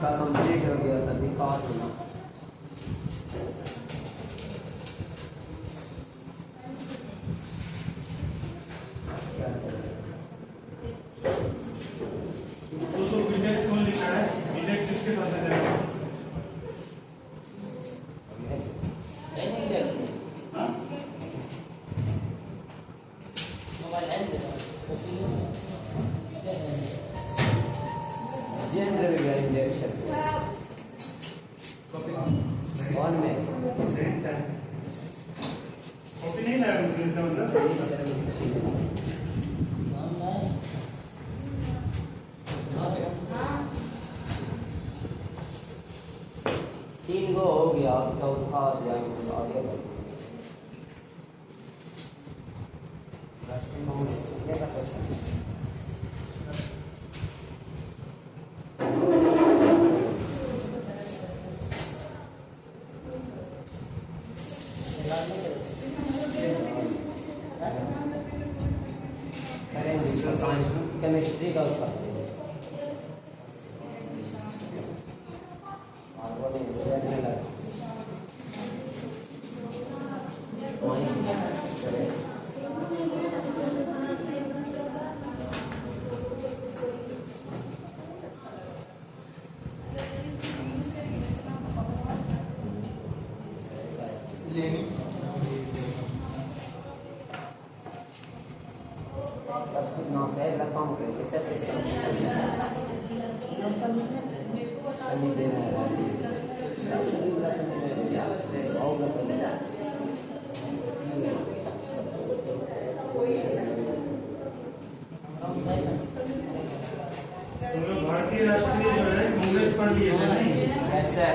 इसका कंप्लीट हो गया तभी पास होना। तो इंडेक्स कौन लिखा है? इंडेक्स किसके पास है? कॉपी नहीं लाया इसका मतलब 3 गो हो गया, चौथा अध्याय आगे राष्ट्रीय कांग्रेस क्या क्वेश्चन केमिस्ट्री का उसका no sé, la compra, que se भारतीय राष्ट्रीय जो है कांग्रेस पर लिए थे नहीं? ऐसा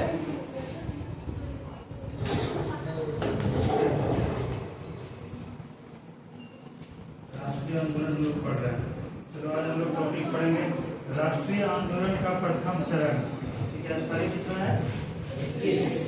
राष्ट्रीय आंदोलन लोग पढ़ रहे हैं। चलो आज हम लोग टॉपिक पढ़ेंगे राष्ट्रीय आंदोलन का प्रथम चरण। ठीक है, पहले कितना है? 21।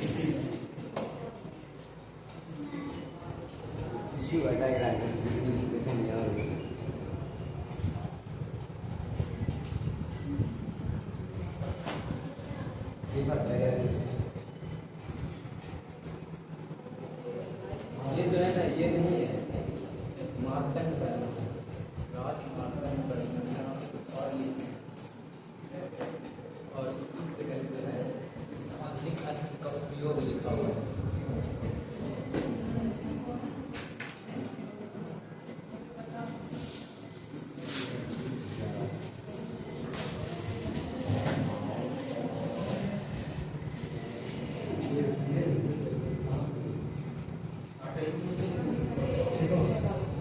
ये जो है ना, ये नहीं है मार्कंड करना, राज मार्कंड करना और इस जगह जो है आधुनिक अस्त्र का उपयोग लिखा हुआ है।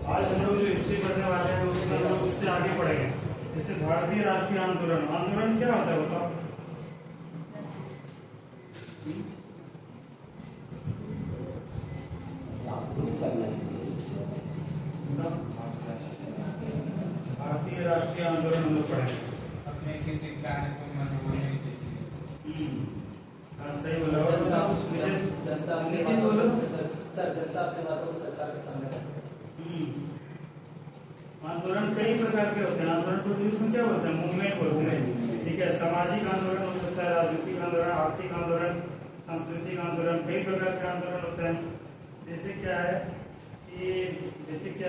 आज हम लोग जो हिस्ट्री पढ़ने वाले हैं उसमें हम लोग उससे आगे पढ़ेंगे। जैसे भारतीय राष्ट्रीय आंदोलन, आंदोलन क्या होता है बताओ? भारतीय राष्ट्रीय आंदोलन हम लोग पढ़ेंगे। अपने किसी कार्य को मनोमानी सही बोला। जनता बोलो सर, जनता अपने बातों को सरकार के सामने रखती है। आंदोलन कई प्रकार के होते हैं। आंदोलन को इंग्लिश में क्या बोलते हैं? मूवमेंट बोलते हैं। ठीक है, सामाजिक आंदोलन हो सकता है, राजनीतिक आंदोलन, आर्थिक आंदोलन, सांस्कृतिक आंदोलन, कई प्रकार के आंदोलन होते हैं। जैसे क्या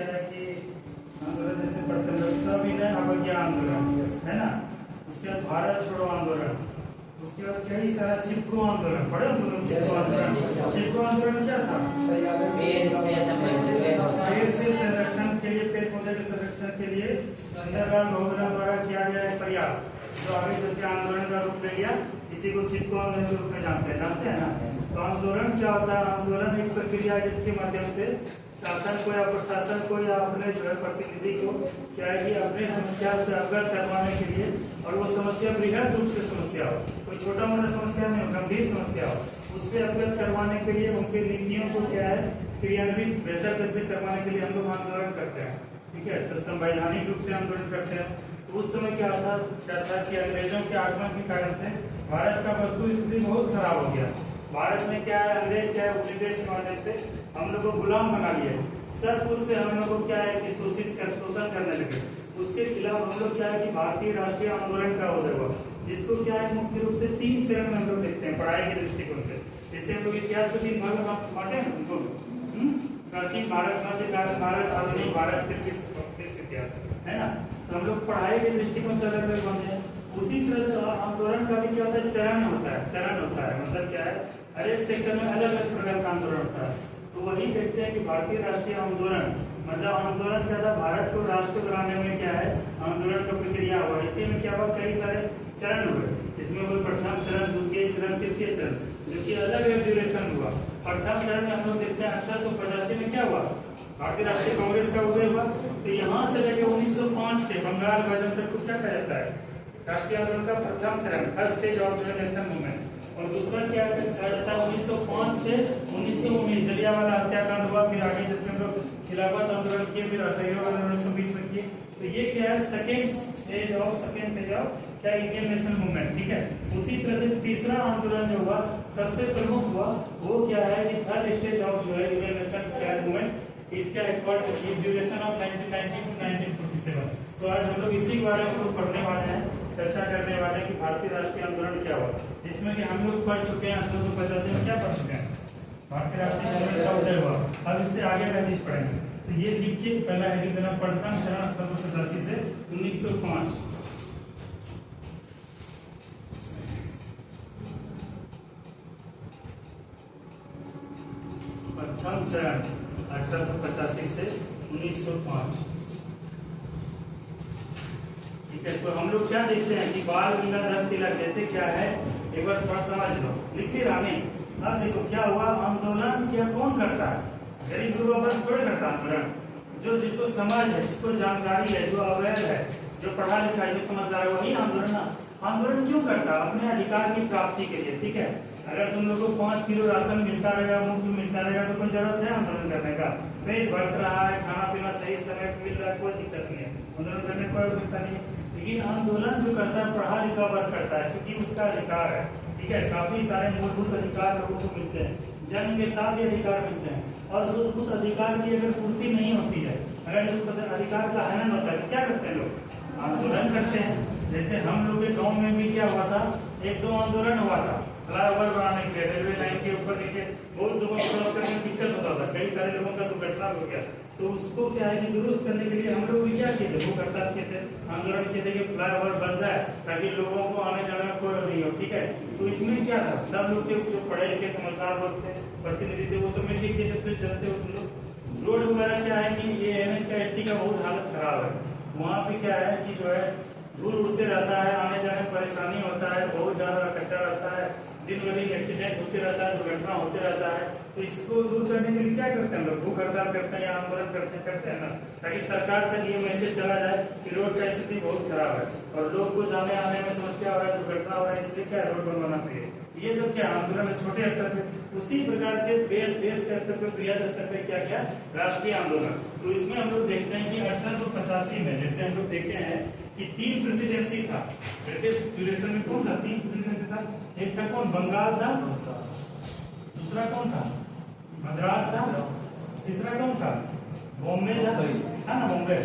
है कि आंदोलन जैसे पढ़ते हैं सविनय अवज्ञा आंदोलन है ना, उसके बाद भारत छोड़ो आंदोलन, उसके बाद कई सारा चिपको आंदोलन पढ़े हो तुम? चिपको आंदोलन, चिपको आंदोलन क्या था? पेड़ से संरक्षण के लिए, पेड़ पौधे के संरक्षण के लिए सुंदरलाल बहुगुणा द्वारा किया गया है प्रयास, जो आगे चल के आंदोलन का रूप ले लिया। इसी को चिपको आंदोलन के रूप में जानते हैं ना। तो आंदोलन क्या होता है? आंदोलन एक प्रक्रिया है जिसके माध्यम से शासन को या प्रशासन को या अपने जो है प्रतिनिधि को क्या है कि अपने समस्या से अवगत करवाने के लिए, और वो समस्या बृहद रूप से समस्या हो, कोई छोटा मोटा समस्या नहीं हो, गंभीर समस्या हो, उससे अवगत करवाने के लिए उनकी नीतियों को क्या है क्रियान्वित बेहतर तरह से करवाने के लिए हम लोग आंदोलन करते हैं। ठीक है, तो संवैधानिक रूप से आंदोलन करते हैं। तो उस समय क्या था कि अंग्रेजों के आगमन के कारण से भारत का वस्तु स्थिति बहुत खराब हो गया। भारत में क्या है, अंग्रेज क्या है, उपनिवेश के माध्यम से हम लोग को गुलाम बना लिया। सब कुछ से हम लोग को क्या है कि शोषण करने लगे। उसके खिलाफ हम लोग क्या है कि भारतीय राष्ट्रीय आंदोलन का उदय हुआ, जिसको इसको क्या है, मुख्य रूप से 3 चरण में हम लोग देखते हैं पढ़ाई के दृष्टिकोण से। जैसे हम लोग इतिहास को 3 भागों में बांटे हैं उनको, प्राचीन भारत, मध्यकाल भारत, आधुनिक भारत, फिर इतिहास, है ना। तो हम लोग पढ़ाई के दृष्टिकोण से अलग अलग बांटे हैं। उसी तरह से आंदोलन का भी क्या होता है, चरण होता है, मतलब क्या है, हर एक सेक्टर में अलग अलग प्रकार का आंदोलन होता है। तो वही देखते हैं कि भारतीय राष्ट्रीय आंदोलन, मतलब आंदोलन क्या था, भारत को राष्ट्र बनाने में क्या है, आंदोलन का प्रक्रिया हुआ। इसी में क्या हुआ, कई सारे चरण हुए, इसमें कोई प्रथम चरण, द्वितीय चरण, तृतीय चरण, जो कि अलग अलग ड्यूरेशन हुआ। प्रथम चरण में हम लोग देखते हैं 1885 में क्या हुआ, भारतीय राष्ट्रीय कांग्रेस का उदय हुआ। तो यहाँ से लेकर 1905 के बंगाल विभाजन तक को क्या कहा जाता है, राष्ट्रीय आंदोलन का प्रथम चरण, first stage of national movement. और दूसरा क्या कहा जाता है, 1905 से 1919 जलियांवाला हत्याकांड हुआ, फिर आगे चलते हम लोग खिलाफत आंदोलन किए, फिर असहयोग आंदोलन 1920 में किए। तो ये क्या है, सेकेंड स्टेज ऑफ क्या, इंडियन नेशनल मूवमेंट, ठीक है। उसी तरह से तीसरा आंदोलन जो हुआ सबसे प्रमुख हुआ, वो क्या है कि थर्ड स्टेज ऑफ जो है इंडियन नेशनल मूवमेंट, इसका ड्यूरेशन ऑफ 1990 टू 1947। तो आज हम लोग इसी के बारे में पढ़ने वाले हैं, चर्चा करने वाले हैं कि भारतीय राष्ट्रीय आंदोलन क्या हुआ, जिसमें कि हम लोग पढ़ चुके हैं 1885 में क्या पढ़ चुके हैं, भारतीय राष्ट्रीय कांग्रेस का उदय हुआ। अब इससे आगे का चीज पढ़ेंगे। तो ये लिख के पहला हेडिंग देना, प्रथम चरण 1885 से 1905। प्रथम चरण 1885 से 1905, ठीक है। तो हम लोग क्या देखते हैं कि बाल गंगाधर तिलक जैसे क्या है, एक बार थोड़ा समझ लो, लिखते रहने। अब देखो क्या हुआ, आंदोलन क्या कौन करता है, गरीब गुरबा बस थोड़े करता आंदोलन, जो जिसको समझ है, जिसको जानकारी है, जो अवेयर है, जो पढ़ा लिखा है, जो समझदार है, वही आंदोलन क्यों करता है, अपने अधिकार की प्राप्ति के लिए, ठीक है। अगर तुम लोगों को 5 किलो राशन मिलता रहेगा, मुफ्त मिलता रहेगा, तो कोई जरूरत है आंदोलन करने का, पेट भर रहा है, खाना पीना सही समय पर मिल रहा है, कोई दिक्कत नहीं है, आंदोलन करने की कोई आवश्यकता नहीं है। लेकिन आंदोलन जो करता है, पढ़ा लिखा वर्ग करता है, क्योंकि उसका अधिकार है, ठीक है। काफी सारे मूलभूत अधिकार लोगों को मिलते हैं, जन्म के साथ ये अधिकार मिलते हैं, और उस अधिकार की अगर पूर्ति नहीं होती है, अगर उस अधिकार का हनन होता है, तो क्या करते हैं लोग, आंदोलन करते हैं। जैसे हम लोग के गाँव में भी क्या हुआ था, 1-2 आंदोलन हुआ था फ्लाईओवर बनाने के लिए, रेलवे लाइन के ऊपर नीचे बहुत लोगों को क्रॉस करने में दिक्कत होता था, कई सारे लोगों का दुर्घटना हो गया। तो उसको क्या है कि दुरुस्त करने के लिए हम लोग भी क्या किए थे, वो करता थे, आंदोलन किए थे कि फ्लाईओवर बन जाए ताकि लोगों को आने जाने में कोई नहीं हो, ठीक है। तो इसमें क्या था, सब लोग जो पढ़े लिखे समझदार लोग थे, प्रतिनिधि थे, वो सब मिलकर किए थे, चलते हो रोड वगैरह क्या है कि ये NH का 80 का बहुत हालत खराब है, वहाँ पे क्या है कि जो है धूल उड़ते रहता है, आने जाने में परेशानी होता है, बहुत ज्यादा कच्चा रास्ता है, दिन ब दिन एक्सीडेंट होते रहता है, दुर्घटना होते रहता है। तो इसको दूर करने के लिए क्या करते हैं लोग, भूख हड़ताल करते हैं या आंदोलन करते हैं ना, ताकि सरकार तक ये मैसेज चला जाए कि रोड का स्थिति बहुत खराब है और लोग को जाने आने में समस्या हो रहा है, दुर्घटना हो रहा है, इसलिए क्या रोड बनवाना चाहिए। ये सब क्या आंदोलन है छोटे स्तर पे, उसी प्रकार के देश के स्तर पे, बृहद स्तर पे क्या क्या राष्ट्रीय आंदोलन। तो इसमें हम लोग देखते हैं कि 1885 में जैसे हम लोग देखे हैं कि 3 प्रेसिडेंसी था ब्रिटिश ड्यूरेशन में, कौन सा 3 प्रेसिडेंसी था, एक था कौन, बंगाल था, दूसरा कौन था, मद्रास था, तीसरा कौन था, बॉम्बे था, है ना, बॉम्बे।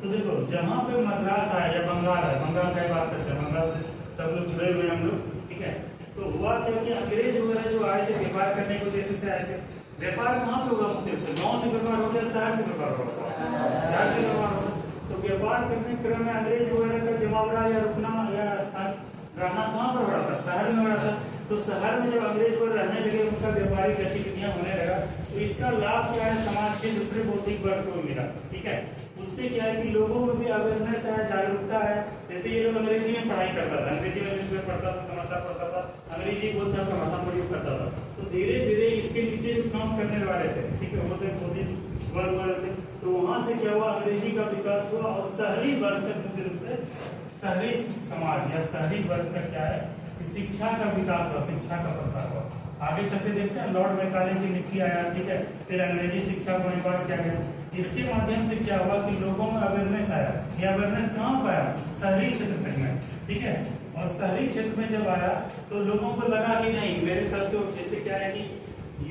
तो देखो जहाँ पे मद्रास आया या बंगाल है, बंगाल का बात करते हैं, बंगाल से सब लोग जुड़े हुए हम लोग, ठीक है। तो हुआ क्या कि अंग्रेज वगैरह जो आए थे व्यापार करने के उद्देश्य से आए थे, व्यापार कहाँ पे होगा, मुख्य से गाँव से व्यापार हो गया, शहर से व्यापार होगा, शहर से व्यापार होगा। तो व्यापार करने के क्रम में अंग्रेज वगैरह का जमावड़ा या रुकना या स्थान रहना कहाँ पर हो रहा था, शहर में हो रहा था। तो शहर में जब अंग्रेज वगैरह रहने लगे, उनका व्यापारिक गतिविधियां होने लगा, तो इसका लाभ क्या है, समाज के दूसरे बौद्धिक वर्ग को मिला, ठीक है। उससे क्या है कि लोगों में भी अवेयरनेस है, जागरूकता है। जैसे ये लोग अंग्रेजी में पढ़ाई करता था, अंग्रेजी में न्यूज़पेपर पढ़ता था, समाचार पढ़ता था, अंग्रेजी बोलचाल का भाषा प्रयोग करता था। तो धीरे धीरे इसके नीचे जो काम करने वाले थे, ठीक है, वो सब बौद्धिक वर्ग वाले थे। तो वहां से क्या हुआ, अंग्रेजी का विकास हुआ और शहरी वर्ग तक, मुख्य रूप से शहरी समाज या शहरी वर्ग का क्या है, शिक्षा का विकास हुआ, शिक्षा का प्रसार हुआ। आगे चलते देखते हैं, लॉर्ड मैकाले की नीति आया, ठीक है, फिर अंग्रेजी शिक्षा को अनिवार्य किया गया। इसके माध्यम से क्या हुआ कि लोगों में अवेयरनेस आया। ये अवेयरनेस कहाँ पाया, शहरी क्षेत्र तक में, ठीक है। और शहरी क्षेत्र में जब आया तो लोगों को लगा कि नहीं, मेरे साथ तो जैसे क्या है कि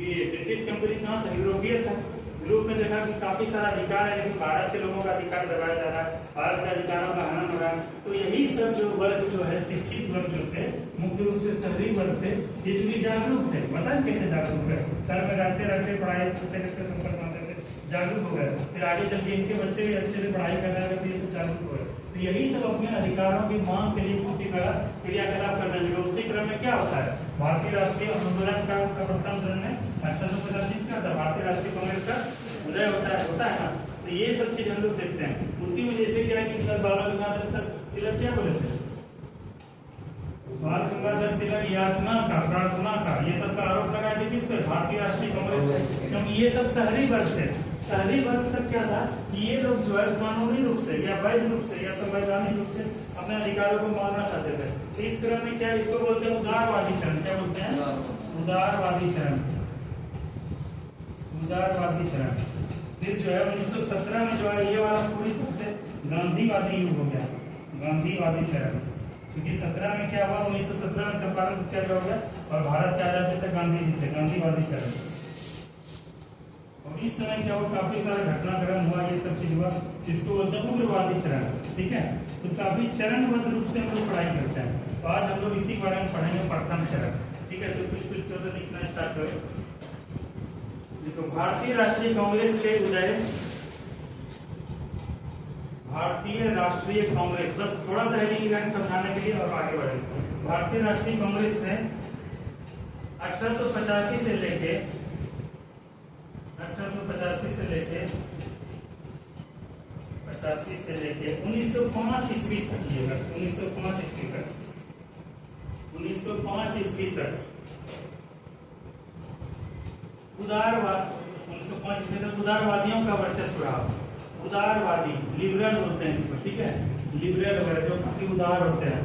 ये ब्रिटिश कंपनी कहाँ था, यूरोपीय था, ग्रुप में देखा कि काफी सारा अधिकार है, लेकिन भारत के लोगों का अधिकार दबाया जा रहा है, भारत के अधिकारों का हनन हो रहा है। तो यही सब जो वर्ग जो है, शिक्षित वर्ग जो थे, मुख्य रूप से शहरी वर्ग थे, ये जो जागरूक थे, पता है कैसे जागरूक है, सर में रहते रहते पढ़ाई करते करते संपर्क आते थे, जागरूक हो गए। फिर आगे चल के इनके बच्चे भी अच्छे से पढ़ाई कर रहे हैं, तो ये सब जागरूक हो गए। तो यही सब अपने अधिकारों की मांग के लिए काफी सारा क्रियाकलाप करने लगे। उसी क्रम में क्या होता है, भारतीय राष्ट्रीय आंदोलन का प्रथम चरण में 1885 का था, भारतीय राष्ट्रीय कांग्रेस का उदय होता है ना। तो ये सब चीज हम लोग देखते हैं। उसी में जैसे क्या है कि बाल गंगाधर तिलक क्या बोले थे, बाल गंगाधर तिलक याचना का, प्रार्थना का, ये सब का आरोप लगाया था किस पर, भारतीय राष्ट्रीय कांग्रेस, क्योंकि ये सब शहरी वर्ग थे। शहरी वर्ग तक क्या था कि ये लोग जो है कानूनी रूप से या वैध रूप से या संवैधानिक रूप से अपने अधिकारों को मानना चाहते थे। तो इस क्रम में क्या, इसको बोलते हैं उदारवादी चरण। क्या बोलते हैं, उदारवादी चरण, उदारवादी चरण। फिर जो है 1917 में जो है ये वाला पूरी तरह से गांधीवादी युग हो गया, गांधीवादी चरण। क्योंकि 17 में क्या हुआ, 1917 में चंपारण सत्याग्रह हो गया और भारत के आजादी तक गांधी जी थे, गांधीवादी चरण। और इस समय क्या हुआ, काफी सारा घटनाक्रम हुआ, ये सब चीज हुआ, इसको बोलते हैं उग्रवादी चरण। ठीक है, तो काफी चरणबद्ध रूप से हम लोग पढ़ाई करते हैं। तो आज हम लोग इसी बारे में पढ़ेंगे, प्रथम चरण। ठीक है, तो कुछ से लिखना स्टार्ट करो। देखो, भारतीय राष्ट्रीय कांग्रेस के उदय, भारतीय राष्ट्रीय कांग्रेस, बस थोड़ा सा हेडिंग लाइन समझाने के लिए और आगे बढ़े। भारतीय राष्ट्रीय कांग्रेस में 1885 से लेके 85 से लेके 1905 ईस्वी तक, 1905 ईस्वी तक, 1905 ईस्वी तक उदारवाद, 1905 ईस्वी तक उदारवादियों का वर्चस्व रहा। उदारवादी, लिबरल बोलते हैं इसको। ठीक है, लिबरल वगैरह जो काफी उदार होते हैं,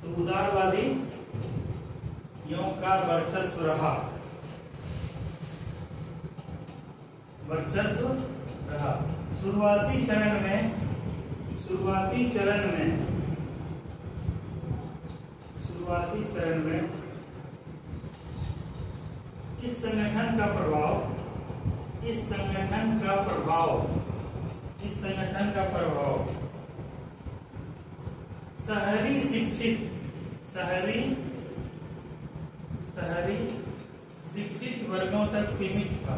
तो उदारवादी यों का वर्चस्व रहा, वर्चस्व रहा। शुरुआती चरण में इस संगठन का प्रभाव शहरी शिक्षित वर्गों तक सीमित था,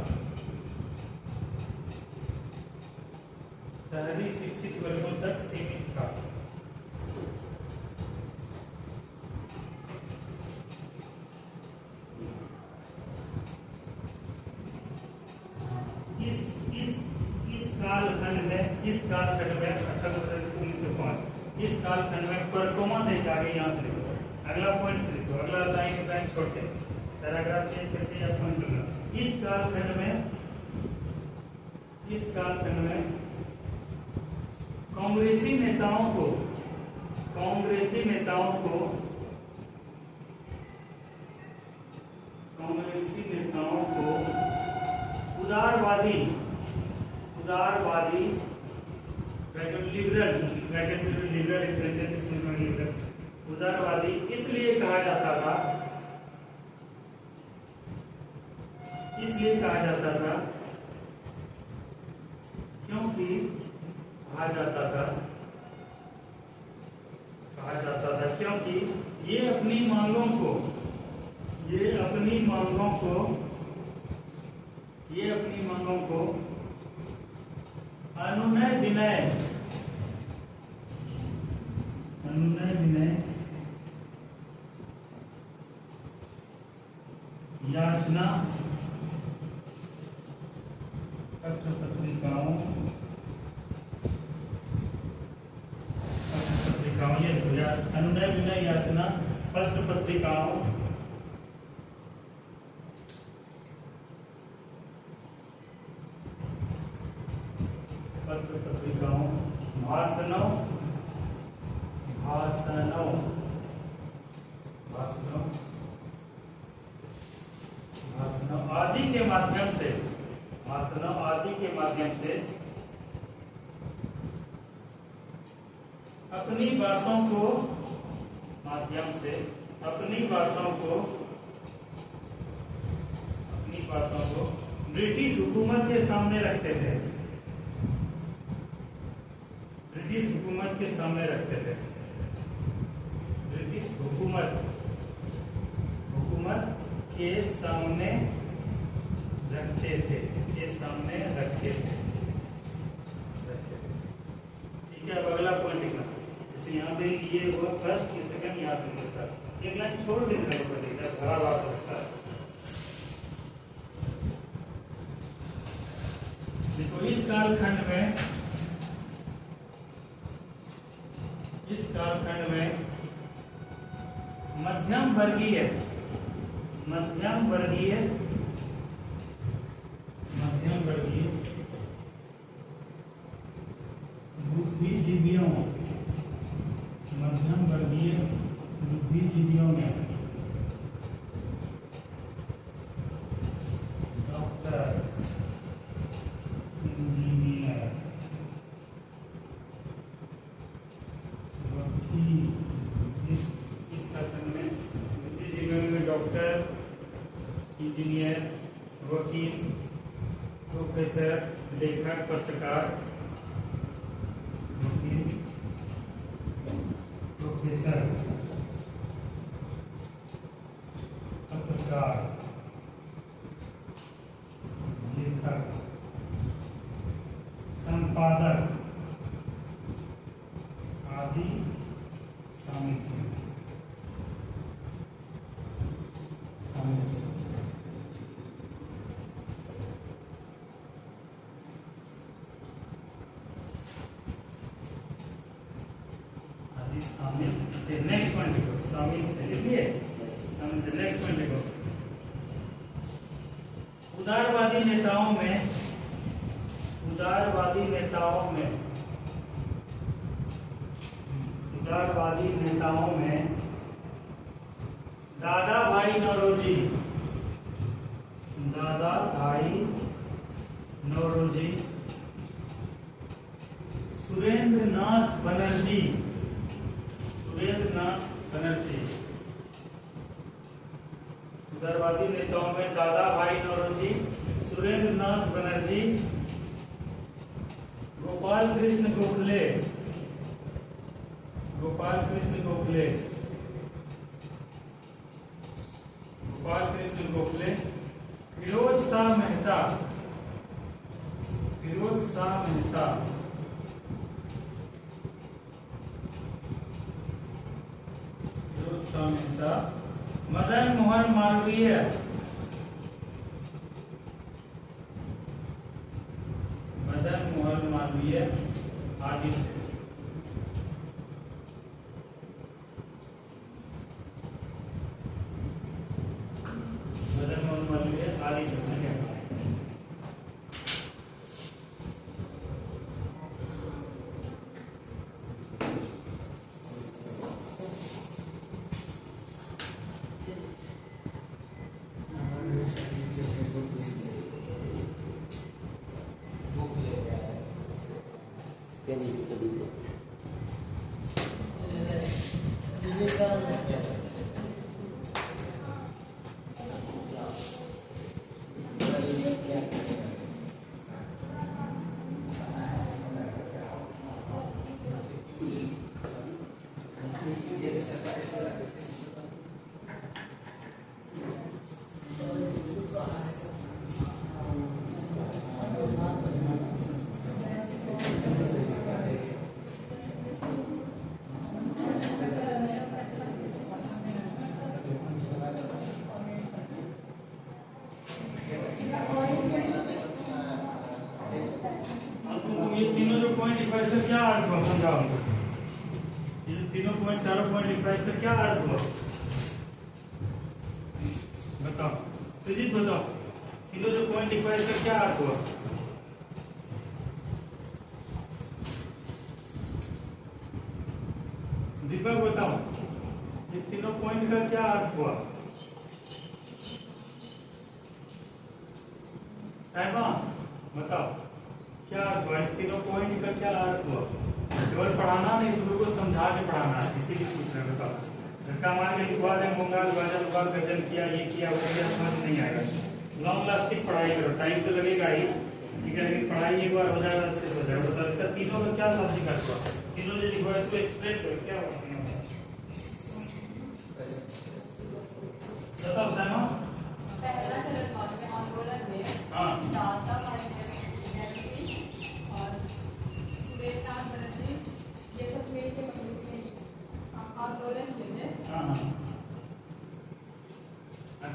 शहरी शिक्षित वर्गों तक सीमित था। इस कालखंड में 1885 से 1905, इस कालखंड में परकोमा देखा आगे, यहाँ से लिखो, अगला पॉइंट से लिखो, अगला लाइन छोड़ के पैराग्राफ चेंज करके या पॉइंट करना। इस कालखंड में कांग्रेसी नेताओं को उदारवादी उदारवादी इसलिए कहा जाता था क्योंकि ये अपनी मांगों को अनुनय विनय याचना पत्र पत्रिकाओं ये अनुनय विनय याचना पत्र पत्रिकाओं भाषणों आदि के माध्यम से अपनी बातों को ब्रिटिश हुकूमत के सामने रखते थे। ब्रिटिश हुकूमत के सामने रखते थे। ब्रिटिश हुकूमत के सामने रखते थे। के सामने रखते थे। ठीक है, अब अगला पॉइंट लिखना। जैसे यहाँ पे ये हुआ फर्स्ट, ये सेकंड, यहाँ से मिलता है। एक लाइन छोड़ देना पड़ेगा, खराब आ सकता है। देखो इस कालखंड में मध्यम वर्गीय बुद्धिजीवियों में डॉक्टर, इंजीनियर, वकील, इस कालखंड में बुद्धिजीवियों में डॉक्टर, इंजीनियर, वकील, प्रोफेसर, लेखक, पत्रकार, वकील, प्रोफेसर, पत्रकार, लेखक, संपादक आदि शामिल थे। नेक्स्ट पॉइंट लिखो, शामिल थे, लिखिए शामिल थे। नेक्स्ट पॉइंट लिखो, उदारवादी नेताओं में दादा भाई नौरोजी, सुरेंद्र नाथ बनर्जी, उदारवादी नेताओं में दादा भाई नौरोजी, सुरेंद्र नाथ बनर्जी, गोपाल कृष्ण गोखले, फिरोज शाह मेहता, मदन मोहन मालवीय, आदि थे। मदन मोहन मालवीय आदि थे। क्या अर्थ हुआ, समझाओ। ये तीनों पॉइंट, चारों पॉइंट लिखा है, इसका क्या अर्थ हुआ बताओ, सुजीत बताओ। तीनों जो पॉइंट लिखा है इसका क्या अर्थ हुआ? दीपक बताओ, इस तीनों पॉइंट का क्या अर्थ हुआ? साहिबा बताओ, क्या अर्थ हुआ? इस तीनों पॉइंट का क्या अर्थ हुआ? केवल पढ़ाना नहीं, दूसरों को समझा के पढ़ाना है, किसी भी पूछ रहे बताओ। धक्का मार के लिखवा दें, मुंगा गजल किया, ये किया, वो किया, समझ नहीं आएगा। लॉन्ग लास्टिंग पढ़ाई करो, टाइम तो लगेगा ही, ठीक है, लेकिन पढ़ाई एक बार हो जाएगा अच्छे से हो जाएगा। तो इसका तीनों का क्या साथी का हुआ, तीनों जो लिखा है इसको एक्सप्लेन करो क्या हुआ तीनों का। बताओ साइमा। पहला चरण में आंदोलन में हाँ दाता एमसी और सुरेशनाथ बनर्जी ये सब मिल के मतलब इसमें आंदोलन किए थे। हाँ हाँ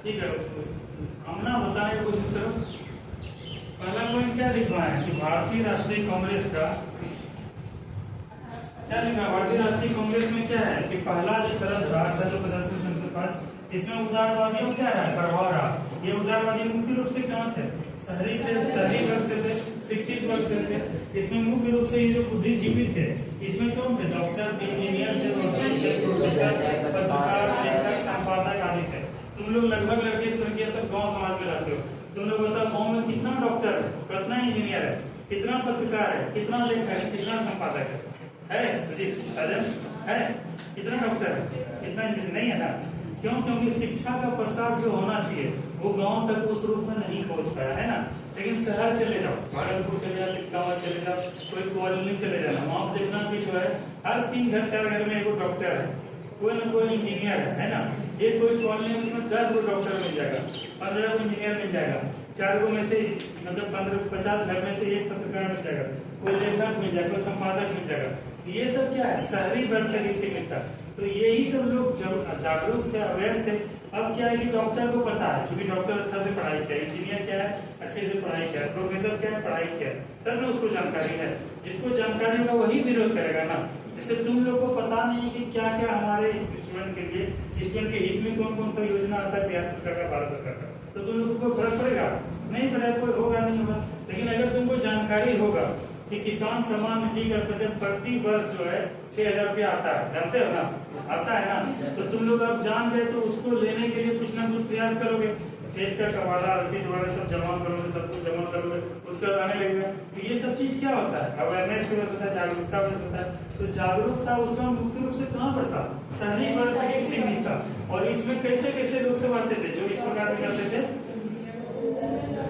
ठीक है, हम ना बताने की कोशिश करो। पहला पॉइंट क्या लिखा है कि भारतीय राष्ट्रीय कांग्रेस का क्या लिखा है, भारतीय राष्ट्रीय कांग्रेस में क्या है कि पहला जो चरण था 1850 से 1905 इसमें उदारवादियों क्या है प्रभाव रहा। ये उदारवादी मुख्य रूप से कहाँ थे, शहरी वर्ग से थे, शिक्षित वर्ग से थे। इसमें मुख्य रूप से ये जो बुद्धिजीवी थे इसमें कौन थे, डॉक्टर, इंजीनियर, प्रोफेसर, पत्रकार, लेखक, संपादक आदि थे। तुम लोग लगभग लड़के लड़कियां सब गांव समाज में रहते हो, तुम लोग बताओ गांव में कितना डॉक्टर है, कितना इंजीनियर है, कितना पत्रकार है, कितना लेखक है, कितना संपादक है सुजीत अजय है, कितना डॉक्टर है, कितना इंजीनियर नहीं है ना। क्यों, क्योंकि शिक्षा का प्रसार जो होना चाहिए वो गांव तक उस रूप में नहीं पहुंच पाया है ना। लेकिन शहर चले जाओ, भागलपुर चले जाओ, चित्तौड़ चले जाओ, कोई कॉलोनी चले जाना, वहां देखना कि जो है हर 3 घर 4 घर में एक डॉक्टर है, कोई ना कोई इंजीनियर है ना। ये कोई कॉलोनी में 10 गो डॉक्टर मिल जाएगा, 15 गो इंजीनियर मिल जाएगा, 4 गो में से मतलब 15-50 घर में से एक पत्रकार मिल जाएगा, कोई लेखक मिल जाएगा, कोई संपादक मिल जाएगा। ये सब क्या है, शहरी वर्ग तक ही सीमित था। तो यही सब लोग जागरूक थे, अवेयर थे। अब क्या है कि डॉक्टर को पता है, क्योंकि डॉक्टर अच्छा से पढ़ाई किया, इंजीनियर क्या है अच्छे से पढ़ाई किया, प्रोफेसर क्या है पढ़ाई किया, तब ना उसको जानकारी है। जिसको जानकारी होगा वही विरोध करेगा ना। जैसे तुम लोग को पता नहीं कि क्या क्या हमारे स्टूडेंट के लिए, स्टूडेंट के हित में कौन कौन सा योजना आता है बिहार सरकार का, भारत सरकार का, तो तुम लोग को फर्क पड़ेगा नहीं पड़ेगा, कोई होगा नहीं होगा। लेकिन अगर तुमको जानकारी होगा कि किसान सम्मान निधि का अंतर्गत प्रति वर्ष जो है 6,000 रुपया आता है, जानते हो ना, आता है ना। तो तुम लोग अब जान गए तो उसको लेने के लिए कुछ ना कुछ प्रयास करोगे, खेत का कबाड़ा, रसीद वगैरह सब जमा करोगे, सब कुछ जमा करोगे, उसका आने लगेगा। तो ये सब चीज क्या होता है, अवेयरनेस की वजह से होता है, जागरूकता वजह से होता है। तो जागरूकता उस समय मुख्य रूप से कहाँ पर था, शहरी वर्ग तक ही सीमित था। और इसमें कैसे कैसे लोग सब आते थे जो इस प्रकार के करते थे,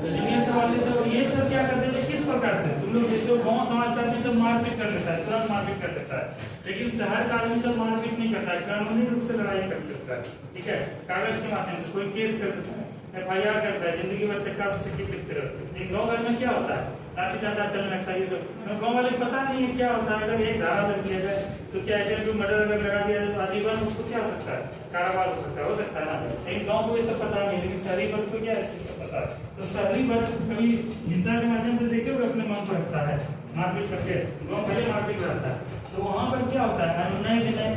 इंजीनियर सब आते थे। और ये सब क्या करते थे, किस प्रकार से, तुम लोग देखते हो गाँव समाज का आदमी सब मारपीट कर लेता है, तुरंत मारपीट कर लेता है। लेकिन शहर का आदमी सब मारपीट नहीं करता है, कानूनी रूप से लड़ाई कर लेता है, ठीक है, कागज के माध्यम से कोई केस कर देता है, FIR करता है, जिंदगी भर चक्का चक्की लिखते रहते हैं। गाँव घर में क्या होता है, लाठी डंडा चलने लगता है, ये सब गाँव वाले पता नहीं है क्या होता है। अगर एक धारा लग दिया जाए तो क्या है, मर्डर अगर लगा दिया जाए तो आजीवन उसको क्या हो सकता है, कारावास हो सकता है ना। लेकिन गाँव को ये सब पता नहीं, लेकिन शहरी वर्ग को क्या है पता है। तो शहरी वर्ग कभी हिंसा के माध्यम से देखे हुए अपने मन को रखता है, मारपीट करके, गाँव पहले मारपीट रहता है। तो वहाँ पर क्या होता है, अनुनय विनय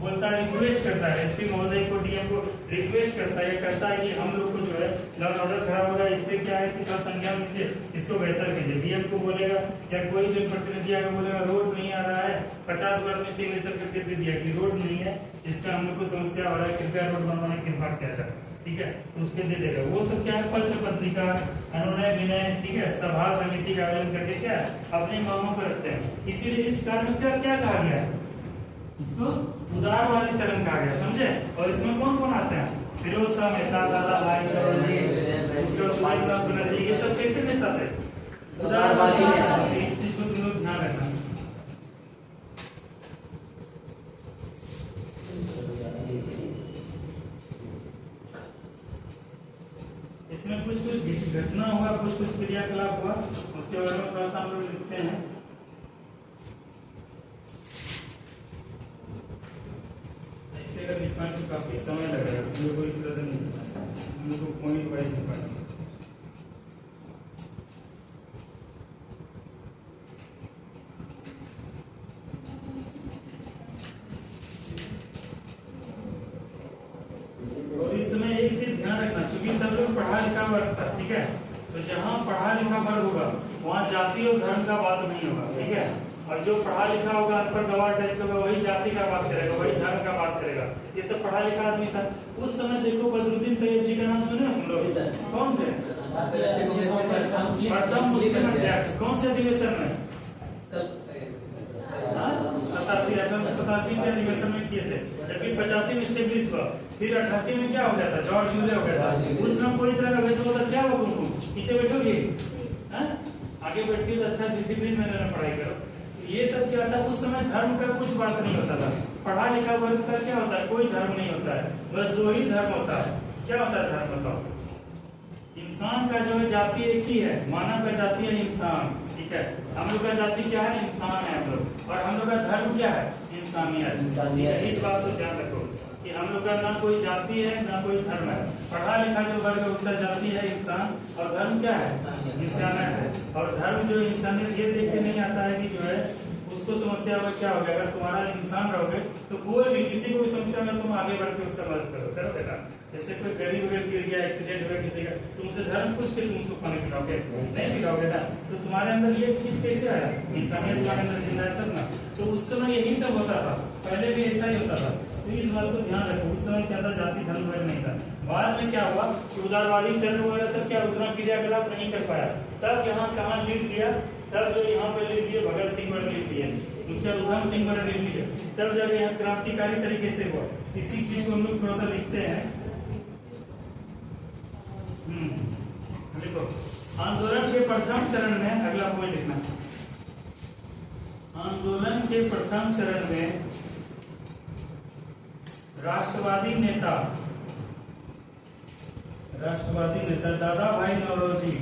बोलता है, रिक्वेस्ट करता है, SP महोदय को, DM को रिक्वेस्ट करता है, कहता है कि हम लोग को जो है लॉ एंड ऑर्डर खराब हो रहा है, इस पे क्या है कि थोड़ा संज्ञान लीजिए, इसको बेहतर कीजिए। DM को बोलेगा या कोई जो प्रतिनिधि आएगा बोलेगा रोड नहीं आ रहा है, 50 वर्ग में सिग्नेचर करके दे दिया कि रोड नहीं है, इसका हम लोग को समस्या हो रहा है, कृपया रोड बनवाने की कृपा किया जाए, ठीक है, तो उसके दे देगा। वो सब क्या है, पत्र पत्रिका, अनुनय विनय, ठीक है, सभा समिति का आयोजन करके क्या है अपनी मांगों पर रखते हैं। इसीलिए इस कार्य का क्या कहा गया है, इसको उदारवादी चरण कहा गया, समझे। और इसमें कौन कौन आते हैं, फिरोज शाह मेहता, दादा भाई बनर्जी, ये सब कैसे नेता थे, उदारवादी। इस चीज को तुम लोग ध्यान रखना। इसमें कुछ कुछ घटना हुआ, कुछ कुछ क्रियाकलाप हुआ, उसके बारे में थोड़ा सा हम लोग लिखते हैं। अगर लिखने में काफी समय लगेगा, हम लोग को इस तरह से नहीं लिखना, हम लोग को पॉइंट वाइज लिखना है। और इस समय एक चीज ध्यान रखना, क्योंकि सब लोग पढ़ा लिखा वर्ग था, ठीक है, तो जहाँ पढ़ा लिखा वर्ग होगा वहाँ जाति और धर्म का बात नहीं होगा, ठीक है। और जो पढ़ा लिखा होगा अनपढ़ गवार टाइप होगा वही जाति का बात करेगा, वही धर्म का बात करेगा। ये सब पढ़ा लिखा आदमी था उस समय। देखो बदरुद्दीन तैयब जी का नाम सुने हम लोग, कौन थे, प्रथम मुस्लिम अध्यक्ष, कौन से अधिवेशन में, 87 के अधिवेशन में किए थे। जबकि 85 में स्टेब्लिश हुआ, फिर 88 में क्या हो गया था, जॉर्ज यूले हो गया था। उस समय कोई तरह का भेदभाव क्या हो, तुम पीछे बैठोगे, आगे बैठिए तो अच्छा डिसिप्लिन में रहना, पढ़ाई करो। ये सब क्या था, उस समय धर्म का कुछ बात नहीं होता था। पढ़ा लिखा वर्ग का क्या होता है, कोई धर्म नहीं होता है, बस 2 ही धर्म होता है। क्या होता है धर्म, बताओ? इंसान का जो है जाति एक ही है, मानव का जाति है इंसान, ठीक है। हम लोग का जाति क्या है, इंसान है हम लोग, और हम लोग का धर्म क्या है, इंसानियत। इस बात को ध्यान रखो कि हम लोग का ना कोई जाति है ना कोई धर्म है। पढ़ा लिखा जो वर्ग है उसका जाति है इंसान, और धर्म क्या है, इंसानियत है। और धर्म जो इंसानियत ये देख के नहीं आता है कि जो है उसको समस्या में क्या होगा, अगर तुम्हारा इंसान रहोगे तो कोई भी किसी को भी समस्या में तुम आगे बढ़ के उसका मदद करो बेटा। जैसे कोई गरीब वगैरह गिर गया, एक्सीडेंट हुआ किसी का, तुमसे धर्म पूछ के तुम उसको पानी पिलाओगे, नहीं पिलाओगे ना। तो तुम्हारे अंदर ये चीज कैसे आया, इंसानियत तुम्हारे अंदर जिंदा है तब ना। तो उस समय यही सब होता था, पहले भी ऐसा ही होता था। तो इस बात को ध्यान रखो, उस समय क्या था, जाति धर्म वगैरह नहीं था। बाद में क्या हुआ, उदारवादी चरण वगैरह सब क्या उतना क्रियाकलाप नहीं कर पाया, तब यहाँ कहाँ लीड दिया, तब जो यहाँ पे लीड दिया भगत सिंह पर लीड दिया, उसके बाद उधम सिंह पर लीड दिया, तब जब यहाँ क्रांतिकारी तरीके से हुआ। इसी चीज को हम लोग थोड़ा सा लिखते हैं। देखो, आंदोलन के प्रथम चरण में, अगला पॉइंट लिखना, आंदोलन के प्रथम चरण में राष्ट्रवादी नेता दादा भाई नौरोजी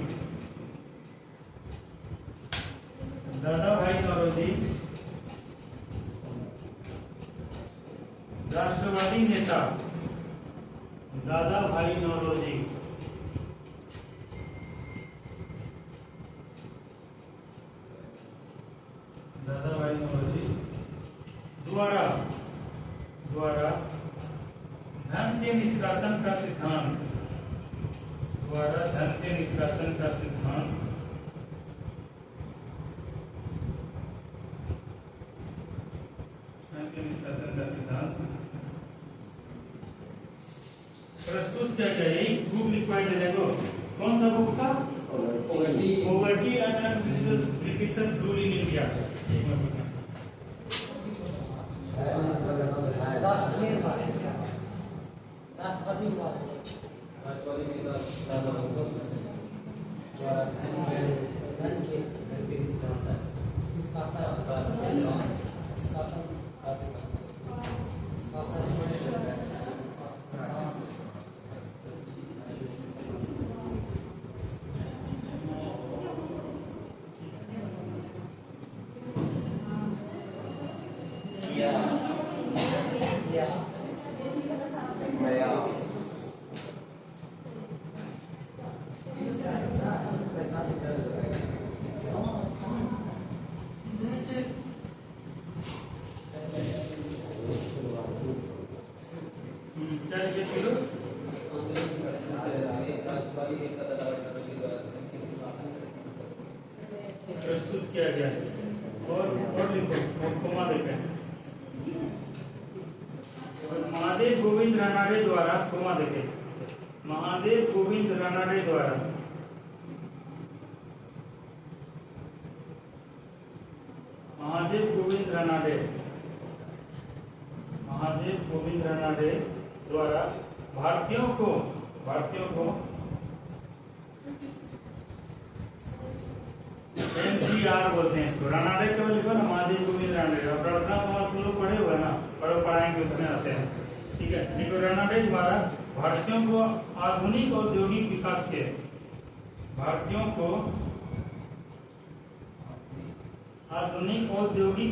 राष्ट्रवादी नेता दादा भाई नौरोजी द्वारा धन के निष्कासन का सिद्धांत, प्रस्तुत किया गया। यही बुक लिखवाई देने को, कौन सा बुक था, poverty and Britishers rule in India. प्रस्तुत किया गया और लिखो कोमा देखें। महादेव गोविंद रानाडे द्वारा, कोमा देखें, महादेव गोविंद रानाडे द्वारा भारतीयों को MGR बोलते हैं इसको। रानाडे केवल लिखो ना, महादेव गोविंद रानाडे। और प्रार्थना समाज तुम लोग पढ़े हुए ना, पढ़ाएंगे उसमें आते हैं, ठीक है। देखो, रानाडे द्वारा भारतीयों को आधुनिक औद्योगिक विकास के, भारतीयों को आधुनिक औद्योगिक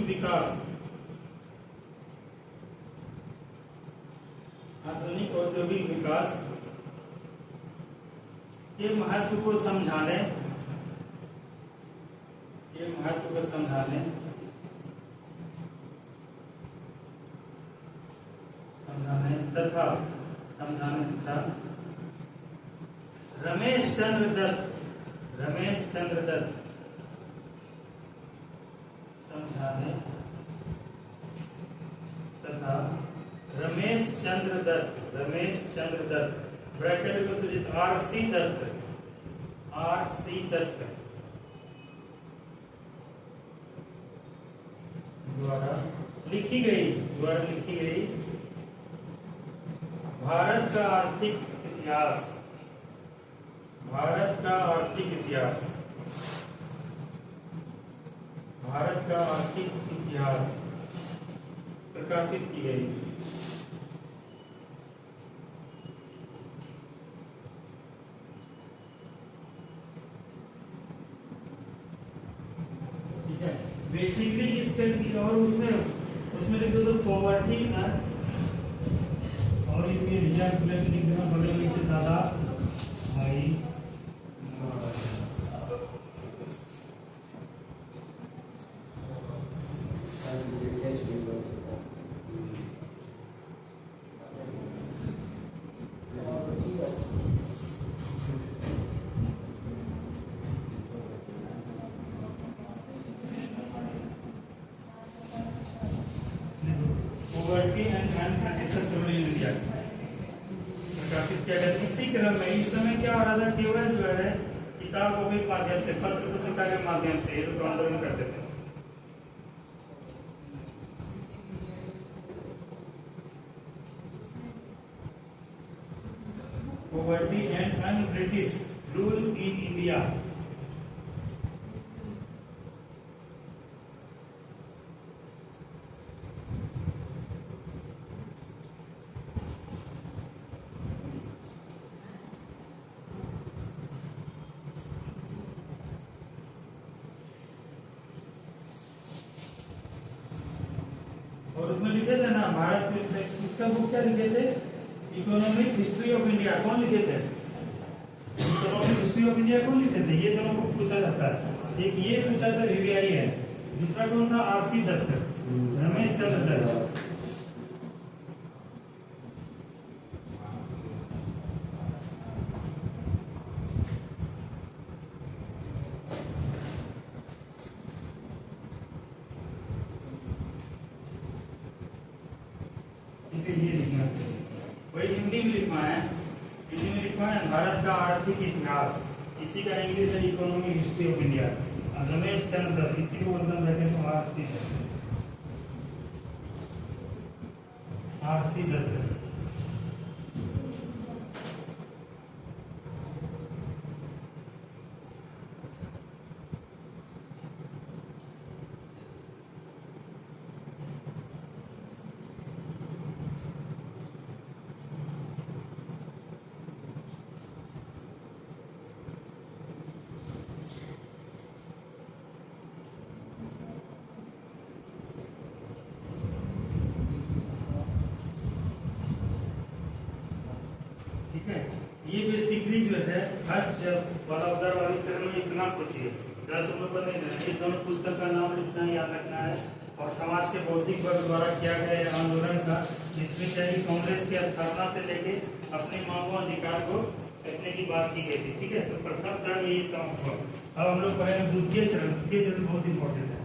विकास के महत्व को समझाने तथा रमेश चंद्र दत्त समझाने तथा रमेश चंद्र दत्त ब्रैकेट को सूचित RC दत्त द्वारा लिखी गई भारत का आर्थिक इतिहास, भारत का आर्थिक इतिहास, भारत का आर्थिक इतिहास प्रकाशित की गई। ठीक है, बेसिकली इसके और उसमें लिख दो पॉवर्टी और इसके रिजल्ट लिख देना बगल में से दादा भाई poverty and practices in India प्रकाशित किया गया। इसी क्रम में इस समय क्या हो रहा था, केवल जो है किताबों के माध्यम से, पत्र पत्रिका के माध्यम से ये लोग आंदोलन करते थे। Poverty and British rule in India. और उसमें लिखे थे ना भारत में, इसका बुक क्या लिखे थे, इकोनॉमिक हिस्ट्री ऑफ इंडिया। कौन लिखे थे? इकोनॉमिक हिस्ट्री ऑफ इंडिया कौन लिखे थे? ये दोनों बुक पूछा जाता है। एक ये पूछा था वीवीआई है, दूसरा कौन था? आरसी दत्त, रमेश चंद्र दत्त। ये लिखना वही हिंदी में लिखना है, हिंदी में लिखना है भारत का आर्थिक इतिहास, इसी का इंग्लिश है economic history of India. Ramesh Chandra Dutt, इसी को मतलब बैठे तो आरसी दत्त। ठीक है, ये बेसिकली जो है फर्स्ट वाला उधर वाली चरण में इतना कुछ है, तुम लोग नहीं देना। ये दोनों पुस्तक का नाम लिखना है, याद रखना है। और समाज के बौद्धिक वर्ग द्वारा किया गया आंदोलन का, जिसमें क्या कांग्रेस की स्थापना से लेके अपने मांगों अधिकार को रखने की बात की गई थी। ठीक है, तो प्रथम चरण यही समाप्त हुआ। अब हम लोग पढ़ेंगे द्वितीय चरण। द्वितीय चरण बहुत इंपॉर्टेंट है।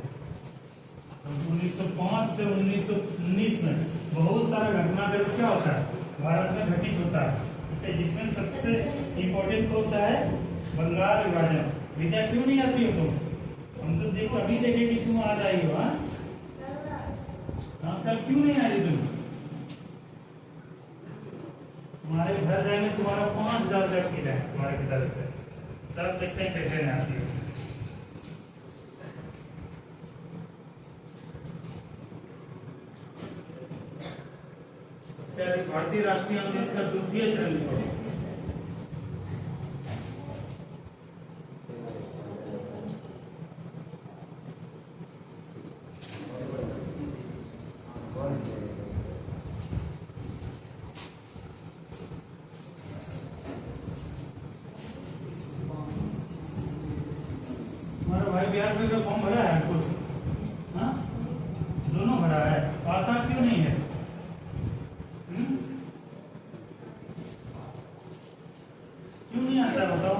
1905 से 1919 में बहुत सारा घटनाक्रम क्या होता है भारत में घटित होता है, जिसमें सबसे इम्पोर्टेंट कौन सा है? बंगाल विभाजन। विद्या क्यों नहीं आती हो तुम? हम तो देखो अभी देखे कि क्यों आज आई हो। हाँ, कल क्यों नहीं आई तुम? तुम्हारे घर जाएंगे, तुम्हारा 5000 रुपया फीस है तुम्हारे की तरफ से, तब देखते हैं कैसे नहीं आती हो। भारतीय राष्ट्रीय आंदोलन का द्वितीय चरण लिखो। हमारा भाई बिहार में का फॉर्म भरा है कुछ? हाँ, दोनों भरा है, आता क्यों नहीं है? क्यों नहीं आता बताओ?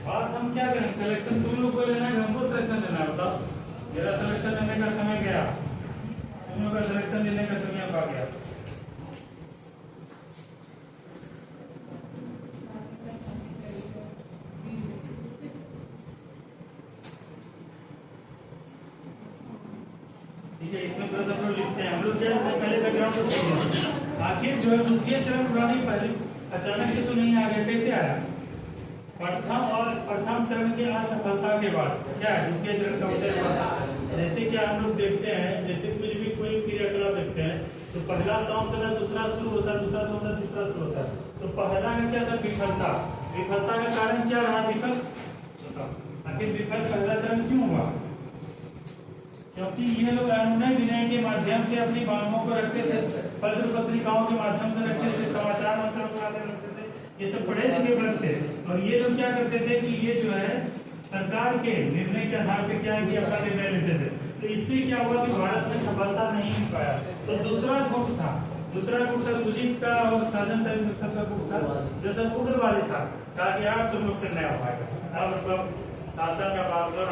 बात हम क्या करें? सिलेक्शन तुम लोग को लेना है, हमको सिलेक्शन लेना है। बताओ, मेरा सिलेक्शन लेने का समय गया, तुम लोग का सिलेक्शन लेने का समय अब आ गया। ठीक है, इसमें थोड़ा सा लिखते हैं हम लोग। क्या पहले अंग्रेजों को सीखना। आखिर जो है द्वितीय चरण पूरा नहीं, पहले अचानक से तो नहीं आ गया, कैसे आया? प्रथम चरण की असफलता के बाद क्या द्वितीय चरण का उदय हुआ। जैसे कि हम लोग देखते हैं, जैसे कुछ भी कोई क्रियाकलाप देखते हैं तो पहला साउंड होता है, दूसरा शुरू होता है, दूसरा साउंड होता है, तीसरा शुरू होता है। तो पहला का क्या था? विफलता। विफलता का कारण क्या रहा? विफल। आखिर विफल पहला चरण क्यों हुआ? क्योंकि ये लोग अनुनय विनय के माध्यम से अपनी मांगों को रखते थे, पत्र पत्रिकाओं के माध्यम से रखते थे, समाचार पत्रों के माध्यम से रखते थे। ये सब पढ़े लिखे वर्ग थे और ये लोग क्या करते थे कि ये जो है सरकार के निर्णय के आधार पे क्या है कि अपना निर्णय लेते थे। तो इससे क्या हुआ कि भारत में सफलता नहीं मिल पाया। तो दूसरा गुट था, सुजीत का और साजन का गुट था जो सब उग्रवादी था, ताकि आप तुम लोग से नहीं हो पाएगा, अब शासन का बागडोर